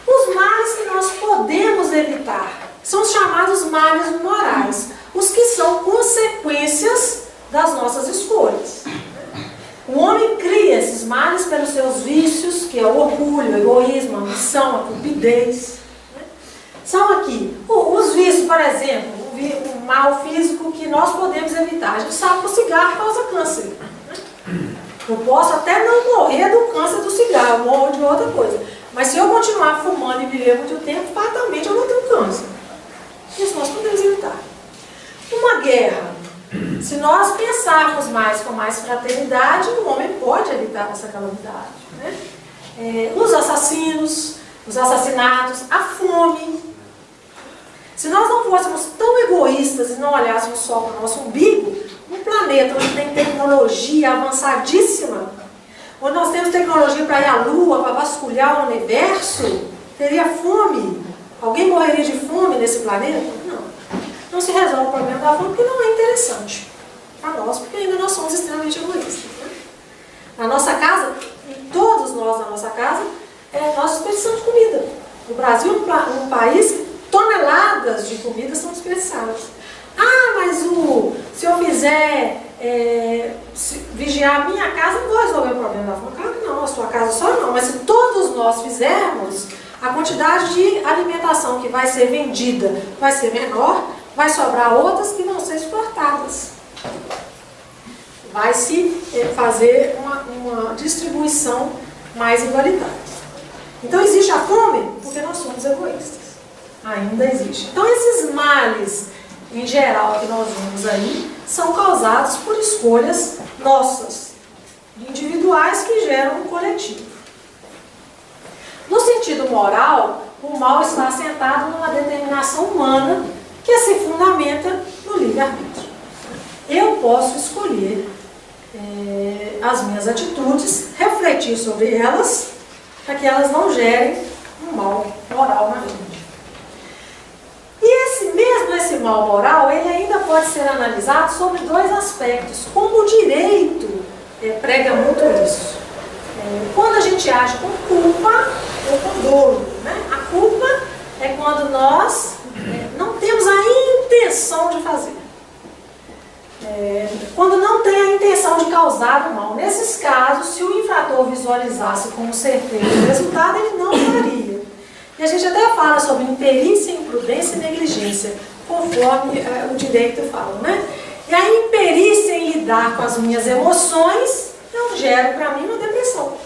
Os males que nós podemos evitar são os chamados males morais, os que são consequências das nossas escolhas. O homem cria esses males pelos seus vícios, que é o orgulho, o egoísmo, a ambição, a cupidez. São aqui os vícios, por exemplo, um mal físico que nós podemos evitar. A gente sabe que o cigarro causa câncer. Eu posso até não morrer do câncer do cigarro, morro de outra coisa. Mas se eu continuar fumando e viver muito tempo, fatalmente eu vou ter um câncer. Isso nós podemos evitar. Uma guerra. Se nós pensarmos mais com mais fraternidade, o homem pode evitar essa calamidade. Né? Os assassinos, os assassinatos, a fome. Se nós não fôssemos tão egoístas e não olhássemos só para o nosso umbigo, um planeta onde tem tecnologia avançadíssima, onde nós temos tecnologia para ir à Lua, para vasculhar o universo, teria fome. Alguém morreria de fome nesse planeta? Não. Não se resolve o problema da fome porque não é interessante para nós, porque ainda nós somos extremamente egoístas. Né? Na nossa casa, e todos nós na nossa casa, nós desperdiçamos comida. O Brasil é um país que toneladas de comida são desperdiçadas. Ah, mas se eu fizer vigiar a minha casa, não vou resolver o problema da fome. Claro que não, a sua casa só não. Mas se todos nós fizermos, a quantidade de alimentação que vai ser vendida vai ser menor, vai sobrar outras que vão ser exportadas. Vai se fazer uma distribuição mais igualitária. Então existe a fome porque nós somos egoístas. Ainda existe. Então esses males, em geral, que nós vemos aí, são causados por escolhas nossas, individuais que geram um coletivo. No sentido moral, o mal está assentado numa determinação humana que se fundamenta no livre-arbítrio. Eu posso escolher as minhas atitudes, refletir sobre elas, para que elas não gerem um mal moral na vida. E esse mal moral, ele ainda pode ser analisado sobre dois aspectos. Como o direito prega muito isso. Quando a gente age com culpa ou com dolo, né? A culpa é quando nós não temos a intenção de fazer. Quando não tem a intenção de causar o mal. Nesses casos, se o infrator visualizasse como certeiro o resultado, ele não faria. E a gente até fala sobre imperícia, imprudência e negligência, conforme o direito fala, né? E a imperícia em lidar com as minhas emoções, eu gero para mim uma depressão.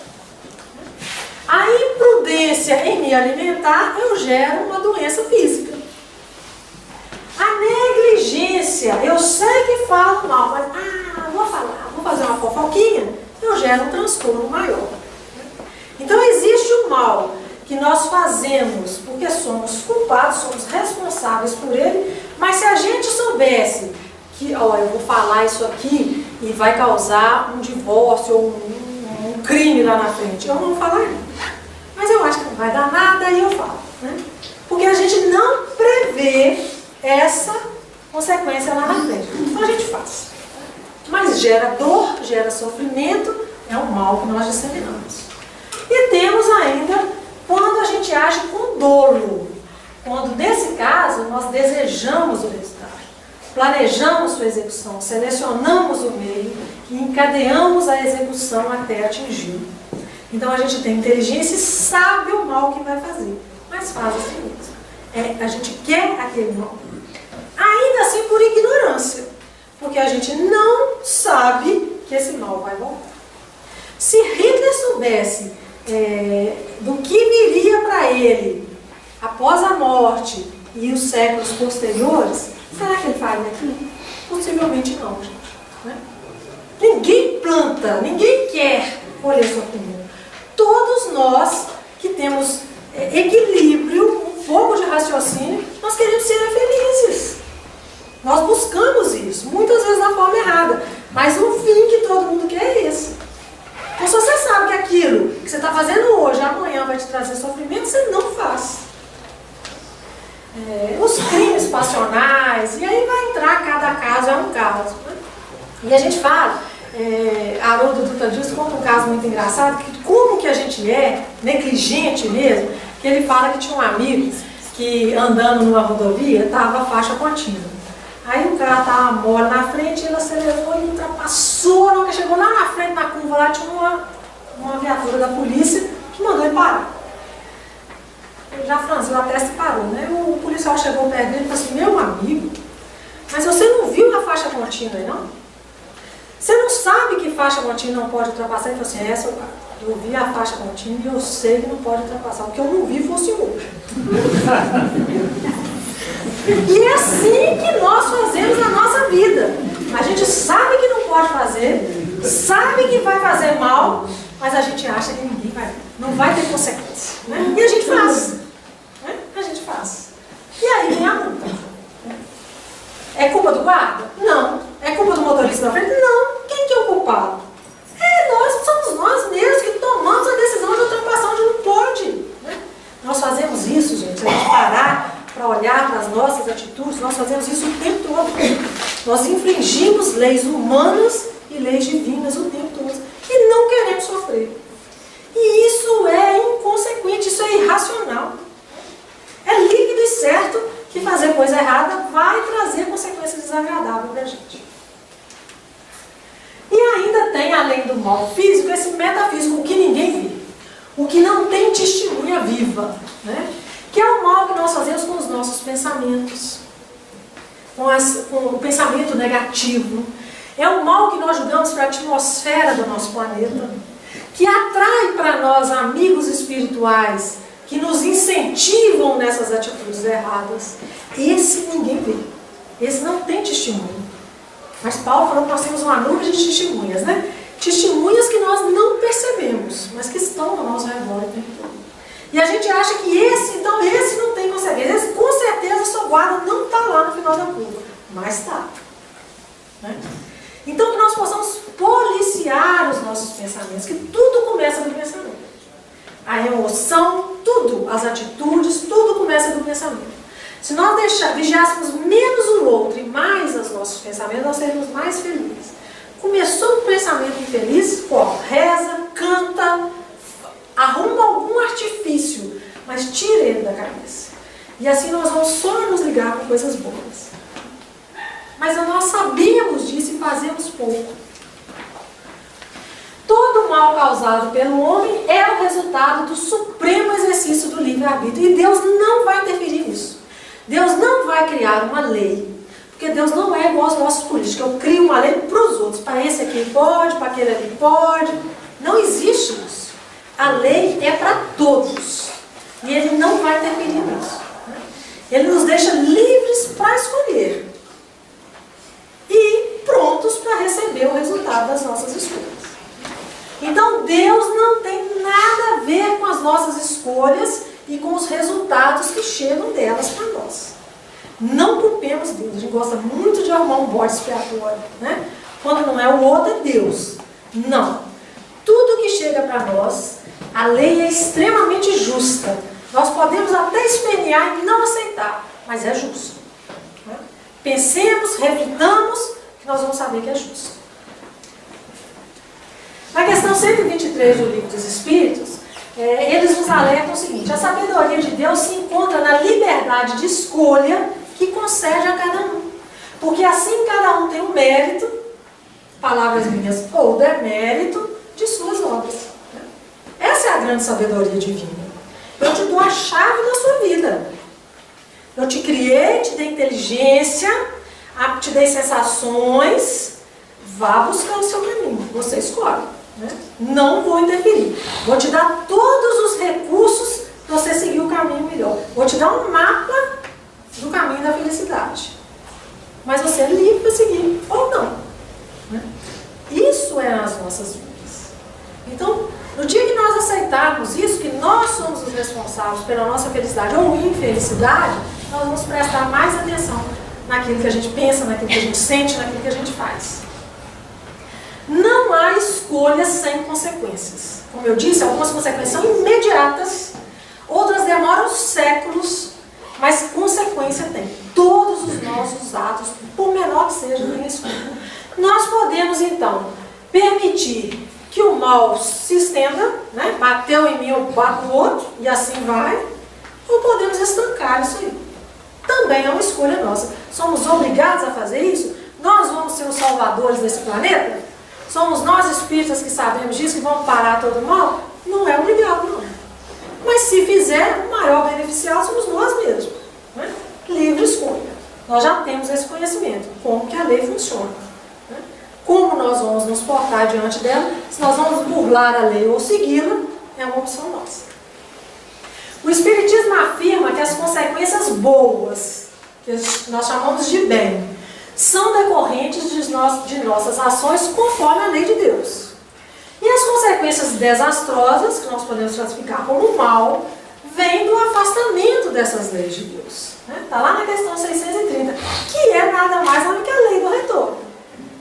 A imprudência em me alimentar, eu gero uma doença física. A negligência, eu sei que falo mal, mas vou fazer uma fofoquinha, eu gero um transtorno maior. Então existe o mal que nós fazemos porque somos culpados, somos responsáveis por ele, mas se a gente soubesse que, eu vou falar isso aqui e vai causar um divórcio ou um crime lá na frente, eu não falaria. Mas eu acho que não vai dar nada e eu falo, né? Porque a gente não prevê essa consequência lá na frente. Então a gente faz. Mas gera dor, gera sofrimento, é um mal que nós disseminamos. E temos ainda quando a gente age com dolo. Quando, nesse caso, nós desejamos o resultado. Planejamos sua execução, selecionamos o meio e encadeamos a execução até atingir. Então a gente tem inteligência e sabe o mal que vai fazer, mas faz assim mesmo. A gente quer aquele mal. Ainda assim por ignorância, porque a gente não sabe que esse mal vai voltar. Se Hitler soubesse do que viria para ele após a morte e os séculos posteriores, será que ele faria aquilo? Possivelmente não, gente. Né? Ninguém planta, ninguém quer colher sofrimento. Todos nós que temos equilíbrio, um fogo de raciocínio, nós queremos ser felizes. Nós buscamos isso, muitas vezes da forma errada. Mas o fim que todo mundo quer é esse. Então, se você sabe que aquilo que você está fazendo hoje, amanhã vai te trazer sofrimento, você não faz. Os crimes passionais, e aí vai entrar, cada caso é um caso. Né? E a gente fala, Haroldo Dutra Dias conta um caso muito engraçado, que como que a gente é negligente mesmo, que ele fala que tinha um amigo que andando numa rodovia, estava faixa contínua. Aí o cara estava mole na frente, ele acelerou e ultrapassou. Na hora que chegou lá na frente, na curva, lá tinha uma viatura da polícia que mandou ele parar. Ele já franziu a testa e parou, né? O policial chegou perto dele e falou assim: meu amigo, mas você não viu a faixa contínua aí, não? Você não sabe que faixa contínua não pode ultrapassar? Ele falou assim: seu cara, eu vi a faixa contínua e eu sei que não pode ultrapassar. O que eu não vi fosse outro. E é assim que nós fazemos na nossa vida. A gente sabe que não pode fazer, sabe que vai fazer mal, mas a gente acha que ninguém não vai ter consequência. Né? E a gente faz. Né? A gente faz. E aí vem a multa. É culpa do guarda? Não. É culpa do motorista da frente? Não. Quem que é o culpado? Somos nós mesmos que tomamos a decisão de ultrapassar onde não pode. Né? Nós fazemos isso, gente, se a gente parar para olhar para as nossas atitudes, nós fazemos isso o tempo todo. Nós infringimos leis humanas e leis divinas o tempo todo. E não queremos sofrer. E isso é inconsequente, isso é irracional. É líquido e certo que fazer coisa errada vai trazer consequências desagradáveis para a gente. E ainda tem, além do mal físico, esse metafísico, o que ninguém vê. O que não tem testemunha viva, né? Que é o mal que nós fazemos com os nossos pensamentos, com o pensamento negativo. É o mal que nós jogamos para a atmosfera do nosso planeta, que atrai para nós amigos espirituais, que nos incentivam nessas atitudes erradas. Esse ninguém vê, esse não tem testemunho. Mas Paulo falou que nós temos uma nuvem de testemunhas, né? Testemunhas que nós não percebemos, mas que estão ao nosso redor o tempo todo. E a gente acha que esse não tem consequência. Esse, com certeza, sua guarda não está lá no final da curva. Mas está. Né? Então, que nós possamos policiar os nossos pensamentos. Que tudo começa do pensamento. A emoção, tudo. As atitudes, tudo começa do pensamento. Se nós vigiássemos menos o outro e mais os nossos pensamentos, nós seríamos mais felizes. Começou um pensamento infeliz, reza, canta, arruma algum artifício, mas tire ele da cabeça. E assim nós vamos só nos ligar com coisas boas. Mas nós sabemos disso e fazemos pouco. Todo mal causado pelo homem é o resultado do supremo exercício do livre-arbítrio. E Deus não vai interferir nisso. Deus não vai criar uma lei. Porque Deus não é igual aos nossos políticos. Eu crio uma lei para os outros. Para esse aqui pode, para aquele ali pode. Não existe isso. A lei é para todos. E Ele não vai interferir nisso. Ele nos deixa livres para escolher. E prontos para receber o resultado das nossas escolhas. Então Deus não tem nada a ver com as nossas escolhas e com os resultados que chegam delas para nós. Não culpemos Deus. A gente gosta muito de arrumar um bode expiatório, né? Quando não é o outro, é Deus. Não. Tudo que chega para nós, a lei é extremamente justa. Nós podemos até espernear e não aceitar, mas é justo. Né? Pensemos, reflitamos, que nós vamos saber que é justo. Na questão 123 do Livro dos Espíritos, eles nos alertam o seguinte: a sabedoria de Deus se encontra na liberdade de escolha que concede a cada um. Porque assim cada um tem um mérito, palavras minhas, ou demérito, de suas obras. Essa é a grande sabedoria divina. Eu te dou a chave da sua vida. Eu te criei, te dei inteligência, te dei sensações. Vá buscar o seu caminho. Você escolhe. Né? Não vou interferir. Vou te dar todos os recursos para você seguir o caminho melhor. Vou te dar um mapa do caminho da felicidade. Mas você é livre para seguir ou não. Né? Isso é as nossas vidas. Então, no dia que nós aceitarmos pensarmos isso, que nós somos os responsáveis pela nossa felicidade ou infelicidade, nós vamos prestar mais atenção naquilo que a gente pensa, naquilo que a gente sente, naquilo que a gente faz. Não há escolhas sem consequências. Como eu disse, algumas consequências são imediatas, outras demoram séculos, mas consequência tem. Todos os nossos atos, por menor que seja, têm escolha. Nós podemos, então, permitir que o mal se estenda, né? Bateu em mim, eu bato no outro, e assim vai, ou podemos estancar isso aí. Também é uma escolha nossa. Somos obrigados a fazer isso? Nós vamos ser os salvadores desse planeta? Somos nós espíritas que sabemos disso, que vamos parar todo o mal? Não é obrigado, não. Mas se fizer, o maior beneficiado somos nós mesmos. Né? Livre escolha. Nós já temos esse conhecimento, como que a lei funciona. Né? Como nós vamos nos portar diante dela, se nós vamos burlar a lei ou segui-la, é uma opção nossa. O Espiritismo afirma que as consequências boas, que nós chamamos de bem, são decorrentes de nossas ações conforme a lei de Deus. E as consequências desastrosas, que nós podemos classificar como mal, vêm do afastamento dessas leis de Deus. Está lá na questão 630, que é nada mais do que a lei do retorno.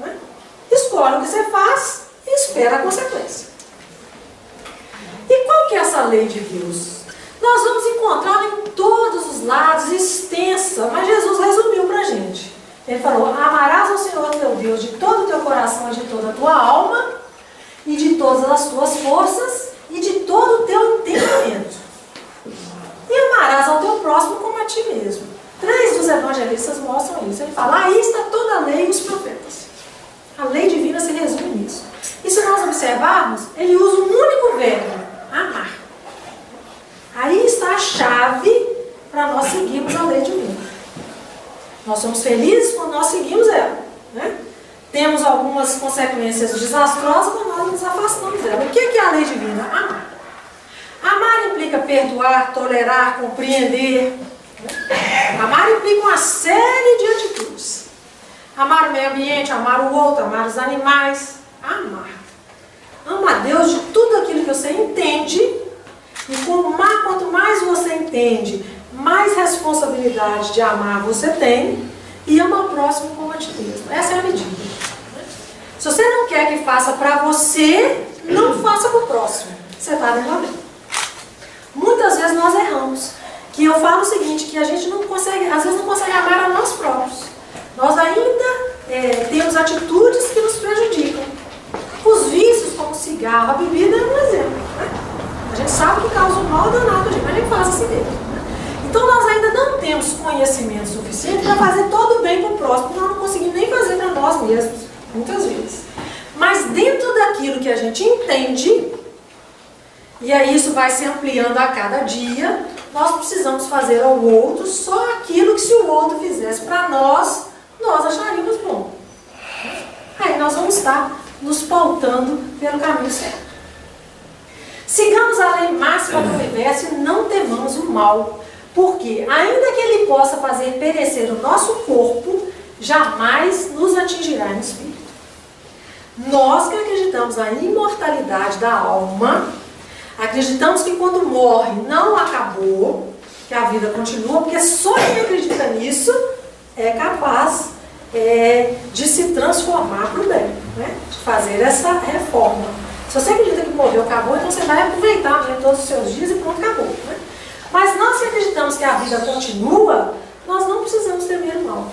Né? Escolhe o que você faz e espera a consequência. E qual que é essa lei de Deus? Nós vamos encontrá-la em todos os lados, extensa, mas Jesus resumiu para a gente. Ele falou: amarás ao Senhor teu Deus de todo o teu coração e de toda a tua alma, e de todas as tuas forças, e de todo o teu entendimento. E amarás ao teu próximo como a ti mesmo. 3 dos evangelistas mostram isso. Ele fala: aí está toda a lei e os profetas. A lei divina se resume nisso. E se nós observarmos, ele usa um único verbo: amar. Aí está a chave para nós seguirmos a lei divina. Nós somos felizes quando nós seguimos ela. Né? Temos algumas consequências desastrosas quando nós nos afastamos dela. O que é a lei divina? Amar. Amar implica perdoar, tolerar, compreender. Amar implica uma série de atitudes. Amar o meio ambiente, amar o outro, amar os animais. Amar. Ama a Deus de tudo aquilo que você entende. E quanto mais você entende, mais responsabilidade de amar você tem. E ama o próximo como a ti mesmo. Essa é a medida. Se você não quer que faça para você, não faça para o próximo. Você está dentro da lei. Muitas vezes nós erramos. Que eu falo o seguinte, que a gente não consegue, às vezes não consegue amar a nós próprios. Nós ainda temos atitudes que nos prejudicam. Os vícios, como o cigarro, a bebida é um exemplo. Né? A gente sabe que causa um mal danado, a gente, mas nem faz assim mesmo. Né? Então nós ainda não temos conhecimento suficiente para fazer todo o bem para o próximo, nós não conseguimos nem fazer para nós mesmos, muitas vezes. Mas dentro daquilo que a gente entende, e aí isso vai se ampliando a cada dia, nós precisamos fazer ao outro só aquilo que se o outro fizesse para nós, nós acharíamos bom. Aí nós vamos estar nos pautando pelo caminho certo. Sigamos a lei máxima do universo e não temamos o mal, porque ainda que ele possa fazer perecer o nosso corpo, jamais nos atingirá em espírito. Nós que acreditamos na imortalidade da alma, acreditamos que quando morre não acabou, que a vida continua, porque só quem acredita nisso é capaz de se transformar para o bem, né? De fazer essa reforma. Se você acredita que morreu, acabou, então você vai aproveitar mesmo todos os seus dias e pronto, acabou. Né? Mas nós que acreditamos que a vida continua, nós não precisamos temer o mal.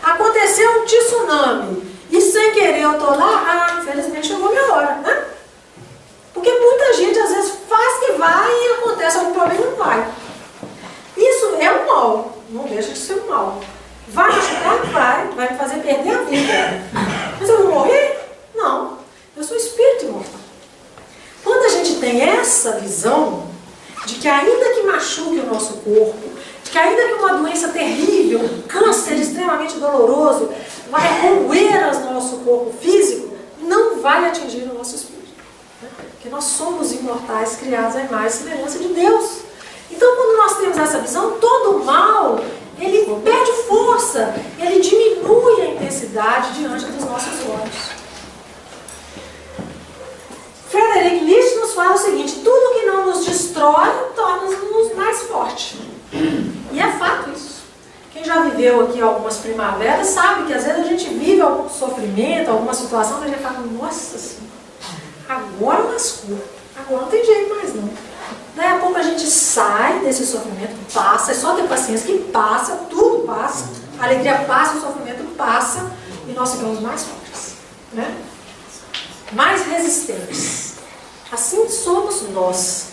Aconteceu um tsunami e sem querer eu estou lá, infelizmente chegou a minha hora, né? Porque muita gente às vezes faz que vai e acontece algum problema e não vai. Isso é um mal, não deixa de ser um mal. Vai machucar? Vai me fazer perder a vida. Mas eu vou morrer? Não. Eu sou espírito imortal. Quando a gente tem essa visão de que ainda que machuque o nosso corpo, de que ainda que uma doença terrível, um câncer extremamente doloroso, vai roer o nosso corpo físico, não vai atingir o nosso espírito. Porque nós somos imortais, criados à imagem e semelhança de Deus. Então, quando nós temos essa visão, todo o mal, ele perde força, ele diminui a intensidade diante dos nossos olhos. Frederic Nietzsche nos fala o seguinte: tudo que não destrói, torna-nos mais fortes. E é fato isso. Quem já viveu aqui algumas primaveras sabe que às vezes a gente vive algum sofrimento, alguma situação, que a gente fala, nossa senhora, agora lascou, agora não tem jeito mais não. Daí a pouco a gente sai desse sofrimento, passa, é só ter paciência que passa, tudo passa, a alegria passa, o sofrimento passa, e nós ficamos mais fortes, né? Mais resistentes. Assim somos nós.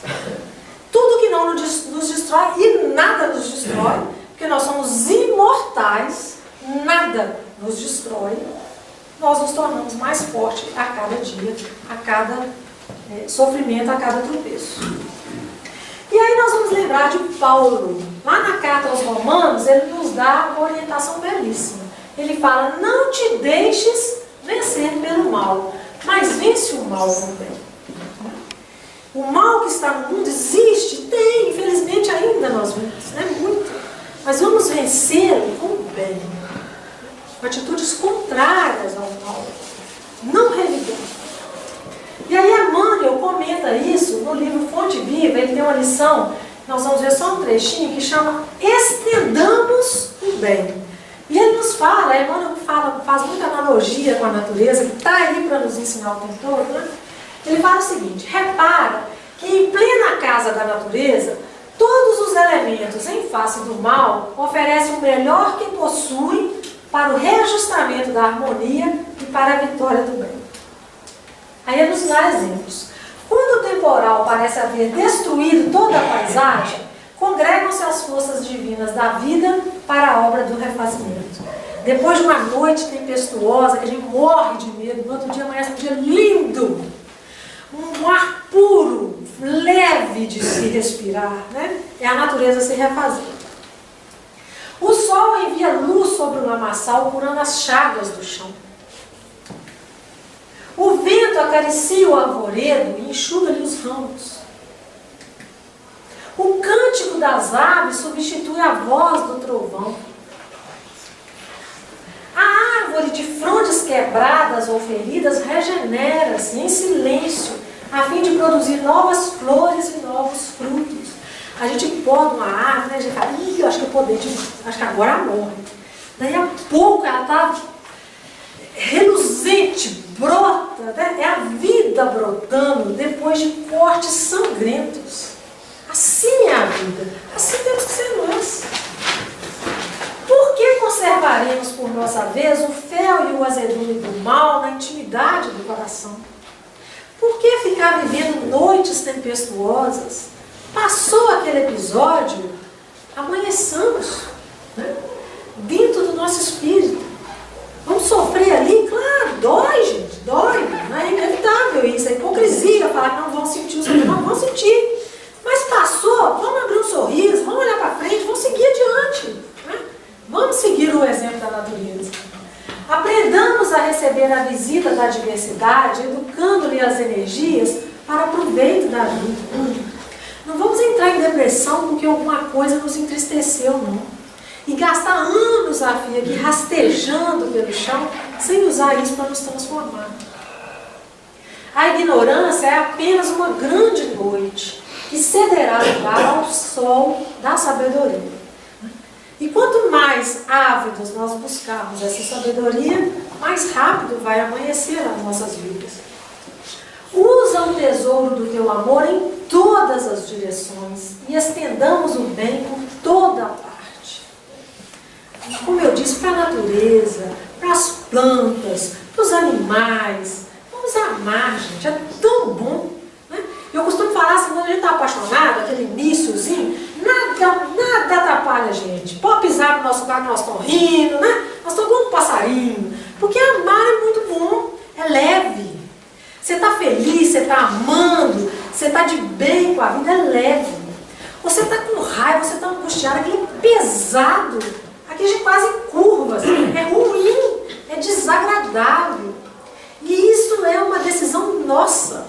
Tudo que não nos destrói, e nada nos destrói, porque nós somos imortais, nada nos destrói, nós nos tornamos mais fortes a cada dia, a cada sofrimento, a cada tropeço. E aí nós vamos lembrar de Paulo. Lá na carta aos Romanos, ele nos dá uma orientação belíssima. Ele fala, não te deixes vencer pelo mal, mas vence o mal com o bem. O mal que está no mundo existe, tem, infelizmente ainda nós vemos, né? Muito. Mas vamos vencê-lo com o bem. Com atitudes contrárias ao mal. Não revidando. E aí Emmanuel comenta isso no livro Fonte Viva, ele tem uma lição, nós vamos ver só um trechinho, que chama Estendamos o Bem. E ele nos fala, Emmanuel faz muita analogia com a natureza, que está aí para nos ensinar o tempo todo, né? Ele fala o seguinte, repara que em plena casa da natureza, todos os elementos em face do mal oferecem o melhor que possuem para o reajustamento da harmonia e para a vitória do bem. Aí ele nos dá exemplos. Quando o temporal parece haver destruído toda a paisagem, congregam-se as forças divinas da vida para a obra do refazimento. Depois de uma noite tempestuosa, que a gente morre de medo, no outro dia amanhece um dia lindo, um ar puro, leve de se respirar, né? É a natureza se refazendo. O sol envia luz sobre o lamaçal, curando as chagas do chão. O vento acaricia o arvoredo e enxuga-lhe os ramos. O cântico das aves substitui a voz do trovão. A árvore de frondes quebradas ou feridas regenera-se em silêncio, a fim de produzir novas flores e novos frutos. A gente poda uma árvore, né? A gente fala, eu acho que eu podei demais, acho que agora ela morre. Daí a pouco ela está reluzente, brota, né? É a vida brotando depois de cortes sangrentos. Assim é a vida, assim temos que ser nós. Por que conservaremos por nossa vez o fel e o azedume do mal na intimidade do coração? Por que ficar vivendo noites tempestuosas? Passou aquele episódio, amanheçamos, né? Dentro do nosso espírito. Vamos sofrer ali? Claro, dói, gente, dói. Não é inevitável isso, é hipocrisia falar que não vão sentir o sofrimento, não vão sentir. Mas passou, vamos abrir um sorriso, vamos olhar para frente, vamos seguir adiante. Né? Vamos seguir o exemplo da natureza. Aprendamos a receber a visita da adversidade, educando-lhe as energias para proveito da vida. Não vamos entrar em depressão porque alguma coisa nos entristeceu, não. E gastar anos a fio aqui rastejando pelo chão, sem usar isso para nos transformar. A ignorância é apenas uma grande noite que cederá lugar ao sol da sabedoria. E quanto mais ávidos nós buscarmos essa sabedoria, mais rápido vai amanhecer as nossas vidas. Usa o tesouro do teu amor em todas as direções e estendamos o bem por toda a parte. Como eu disse, para a natureza, para as plantas, para os animais. Vamos amar, gente, é tão bom. Né? Eu costumo falar assim, quando a gente está apaixonado, aquele iniciozinho, nada atrapalha a gente. Pode pisar no nosso lugar que nós estamos rindo, né? Nós estamos como um passarinho. Porque amar é muito bom, é leve. Você está feliz, você está amando, você está de bem com a vida, é leve. Você está com raiva, você está angustiado, aquilo é pesado, aquilo é quase curvas, é ruim, é desagradável. E isso é uma decisão nossa.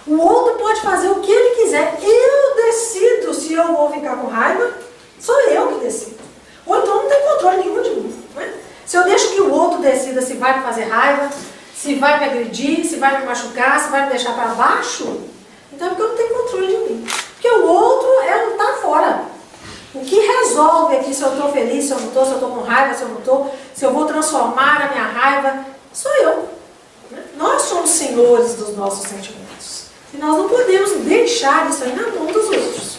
O outro pode fazer o que ele quiser. Eu decido se eu vou ficar com raiva, sou eu que decido. Ou então não tem controle nenhum de mim. Né? Se eu deixo que o outro decida se vai me fazer raiva, se vai me agredir, se vai me machucar, se vai me deixar para baixo, então é porque eu não tenho controle de mim. Porque Porque o outro está fora. O que resolve aqui se eu estou feliz, se eu não estou, se eu estou com raiva, se eu não estou, se eu vou transformar a minha raiva, sou eu. Nós somos senhores dos nossos sentimentos. E nós não podemos deixar isso aí na mão dos outros.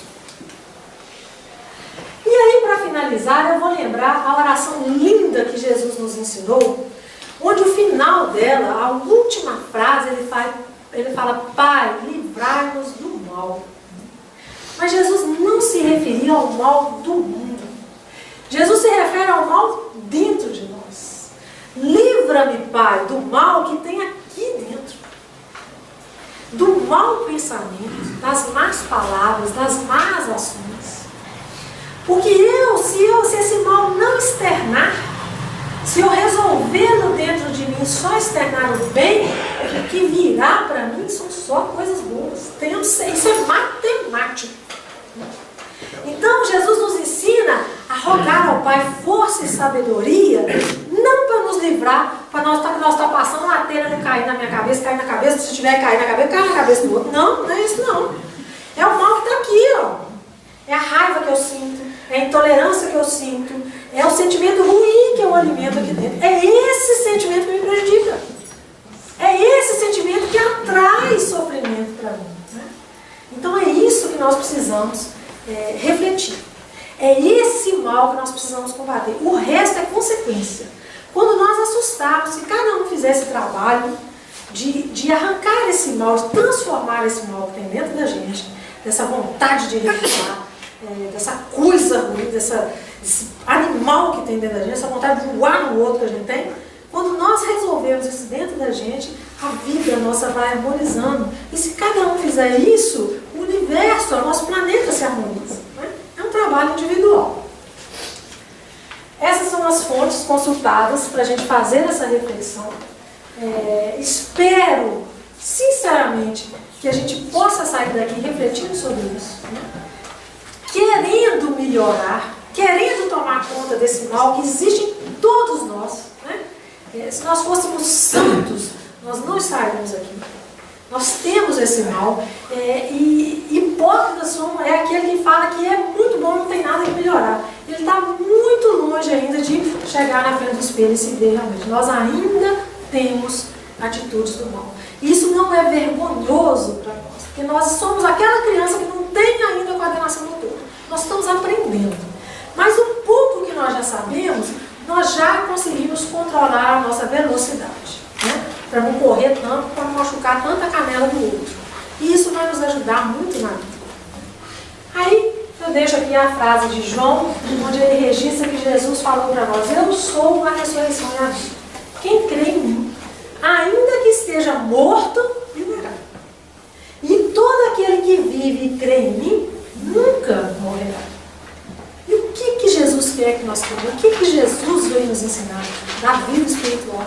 E aí, para finalizar, eu vou lembrar a oração linda que Jesus nos ensinou, onde o final dela, a última frase, ele fala, Pai, livrai-nos do mal. Mas Jesus não se referia ao mal do mundo. Jesus se refere ao mal dentro de nós. Livra-me, Pai, do mal que tem aqui dentro. Do mau pensamento, das más palavras, das más ações. Porque se esse mal não externar, se eu resolvê-lo dentro de mim, só externar o bem, o que virá para mim são só coisas boas. Isso é matemático. Então Jesus nos ensina a rogar ao Pai força e sabedoria, não para nos livrar, para nós estar passando uma telha de cair na minha cabeça, cair na cabeça, se tiver cair na cabeça, cai na cabeça do outro. Não, não é isso não. É o mal que está aqui, ó. É a raiva que eu sinto, é a intolerância que eu sinto, é o sentimento ruim que eu alimento aqui dentro. É esse sentimento que me prejudica. É esse sentimento que atrai sofrimento para mim. Né? Então é isso que nós precisamos refletir. É esse mal que nós precisamos combater. O resto é consequência. Quando nós assustarmos, se cada um fizer esse trabalho de arrancar esse mal, de transformar esse mal que tem dentro da gente, dessa vontade de recuar, dessa coisa ruim, desse animal que tem dentro da gente, essa vontade de voar no outro que a gente tem, quando nós resolvemos isso dentro da gente, a vida nossa vai harmonizando. E se cada um fizer isso, o universo, o nosso planeta se harmoniza. Né? É um trabalho individual. Essas são as fontes consultadas para a gente fazer essa reflexão. Espero, sinceramente, que a gente possa sair daqui refletindo sobre isso. Né? Querendo melhorar, querendo tomar conta desse mal que existe em todos nós. Né? Se nós fôssemos santos, nós não estaríamos aqui. Nós temos esse mal. E hipócrita é aquele que fala que é muito bom, não tem nada que melhorar. Ele está muito longe ainda de chegar na frente do espelho e se ver realmente. Nós ainda temos atitudes do mal. Isso não é vergonhoso para nós, porque nós somos aquela criança que não tem ainda coordenação motora. Nós estamos aprendendo. Mas o pouco que nós já sabemos, nós já conseguimos controlar a nossa velocidade. Né? Para não correr tanto, para não machucar tanta canela do outro. E isso vai nos ajudar muito na vida. Aí, eu deixo aqui a frase de João, onde ele registra que Jesus falou para nós: eu sou a ressurreição e a vida. Quem crê em mim, ainda que esteja morto, viverá. E todo aquele que vive e crê em mim, nunca morrerá. E o que Jesus quer que nós cremos? O que Jesus veio nos ensinar? Da vida espiritual.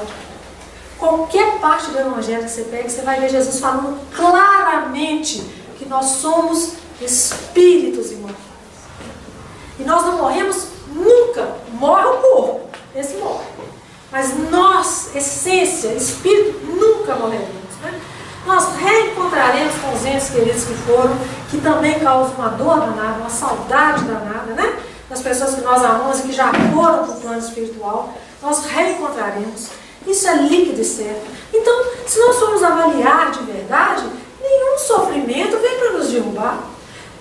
Qualquer parte do Evangelho que você pega, você vai ver Jesus falando claramente que nós somos espíritos imortais. E nós não morremos nunca. Morre o corpo, esse morre. Mas nós, essência, espírito, nunca morreremos. Né? Nós reencontraremos com os entes queridos que foram, que também causam uma dor danada, uma saudade danada, né? Das pessoas que nós amamos e que já foram para o plano espiritual. Nós reencontraremos. Isso é líquido e certo. Então, se nós formos avaliar de verdade, nenhum sofrimento vem para nos derrubar.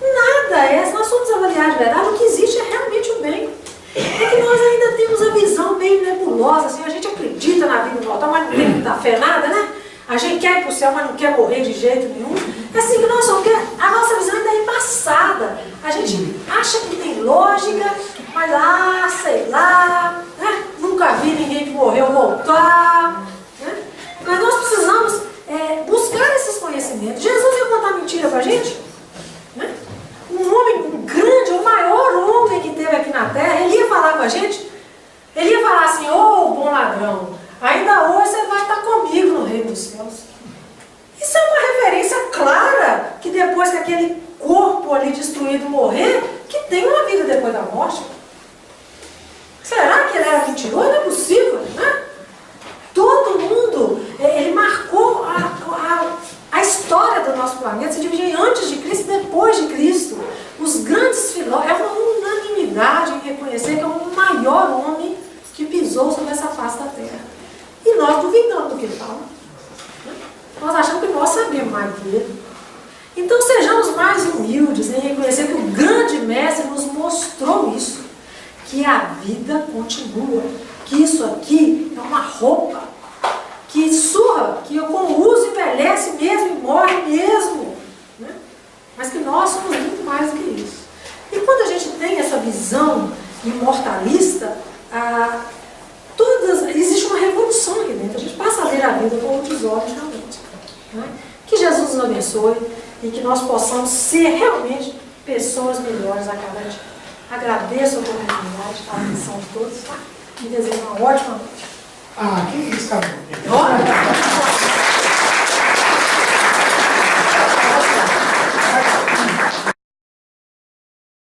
Nada é. Se nós formos avaliar de verdade, o que existe é realmente o bem. É que nós ainda temos a visão meio nebulosa, assim, a gente acredita na vida imortal, mas não tem muita fé nada, né? A gente quer ir para o céu, mas não quer morrer de jeito nenhum. É assim que nós só quer. A nossa visão ainda é embaçada. A gente acha que tem lógica, mas sei lá, né? Nunca vi ninguém que morreu voltar. Né? Mas nós precisamos buscar esses conhecimentos. Jesus ia contar mentira para a gente? Né? Um homem grande, o maior homem que teve aqui na terra, ele ia falar com a gente? Ele ia falar assim: ô bom ladrão, ainda hoje você vai estar comigo no reino dos céus. Isso é uma referência clara, que depois que aquele corpo ali destruído morrer, que tem uma vida depois da morte. Será que ele era mentiroso? Não é possível, né? Todo mundo, ele marcou a história do nosso planeta, se dividia em antes de Cristo e depois de Cristo. vida continua. Que isso aqui é uma roupa que surra, que com o uso envelhece mesmo e morre mesmo. Né? Mas que nós somos muito mais do que isso. E quando a gente tem essa visão imortalista, existe uma revolução aqui dentro. A gente passa a ver a vida com outros olhos realmente. Né? Que Jesus nos abençoe e que nós possamos ser realmente pessoas melhores a cada dia. Agradeço a oportunidade, a atenção de todos, tá? E desejo uma ótima noite. Que isso, acabou. Olha!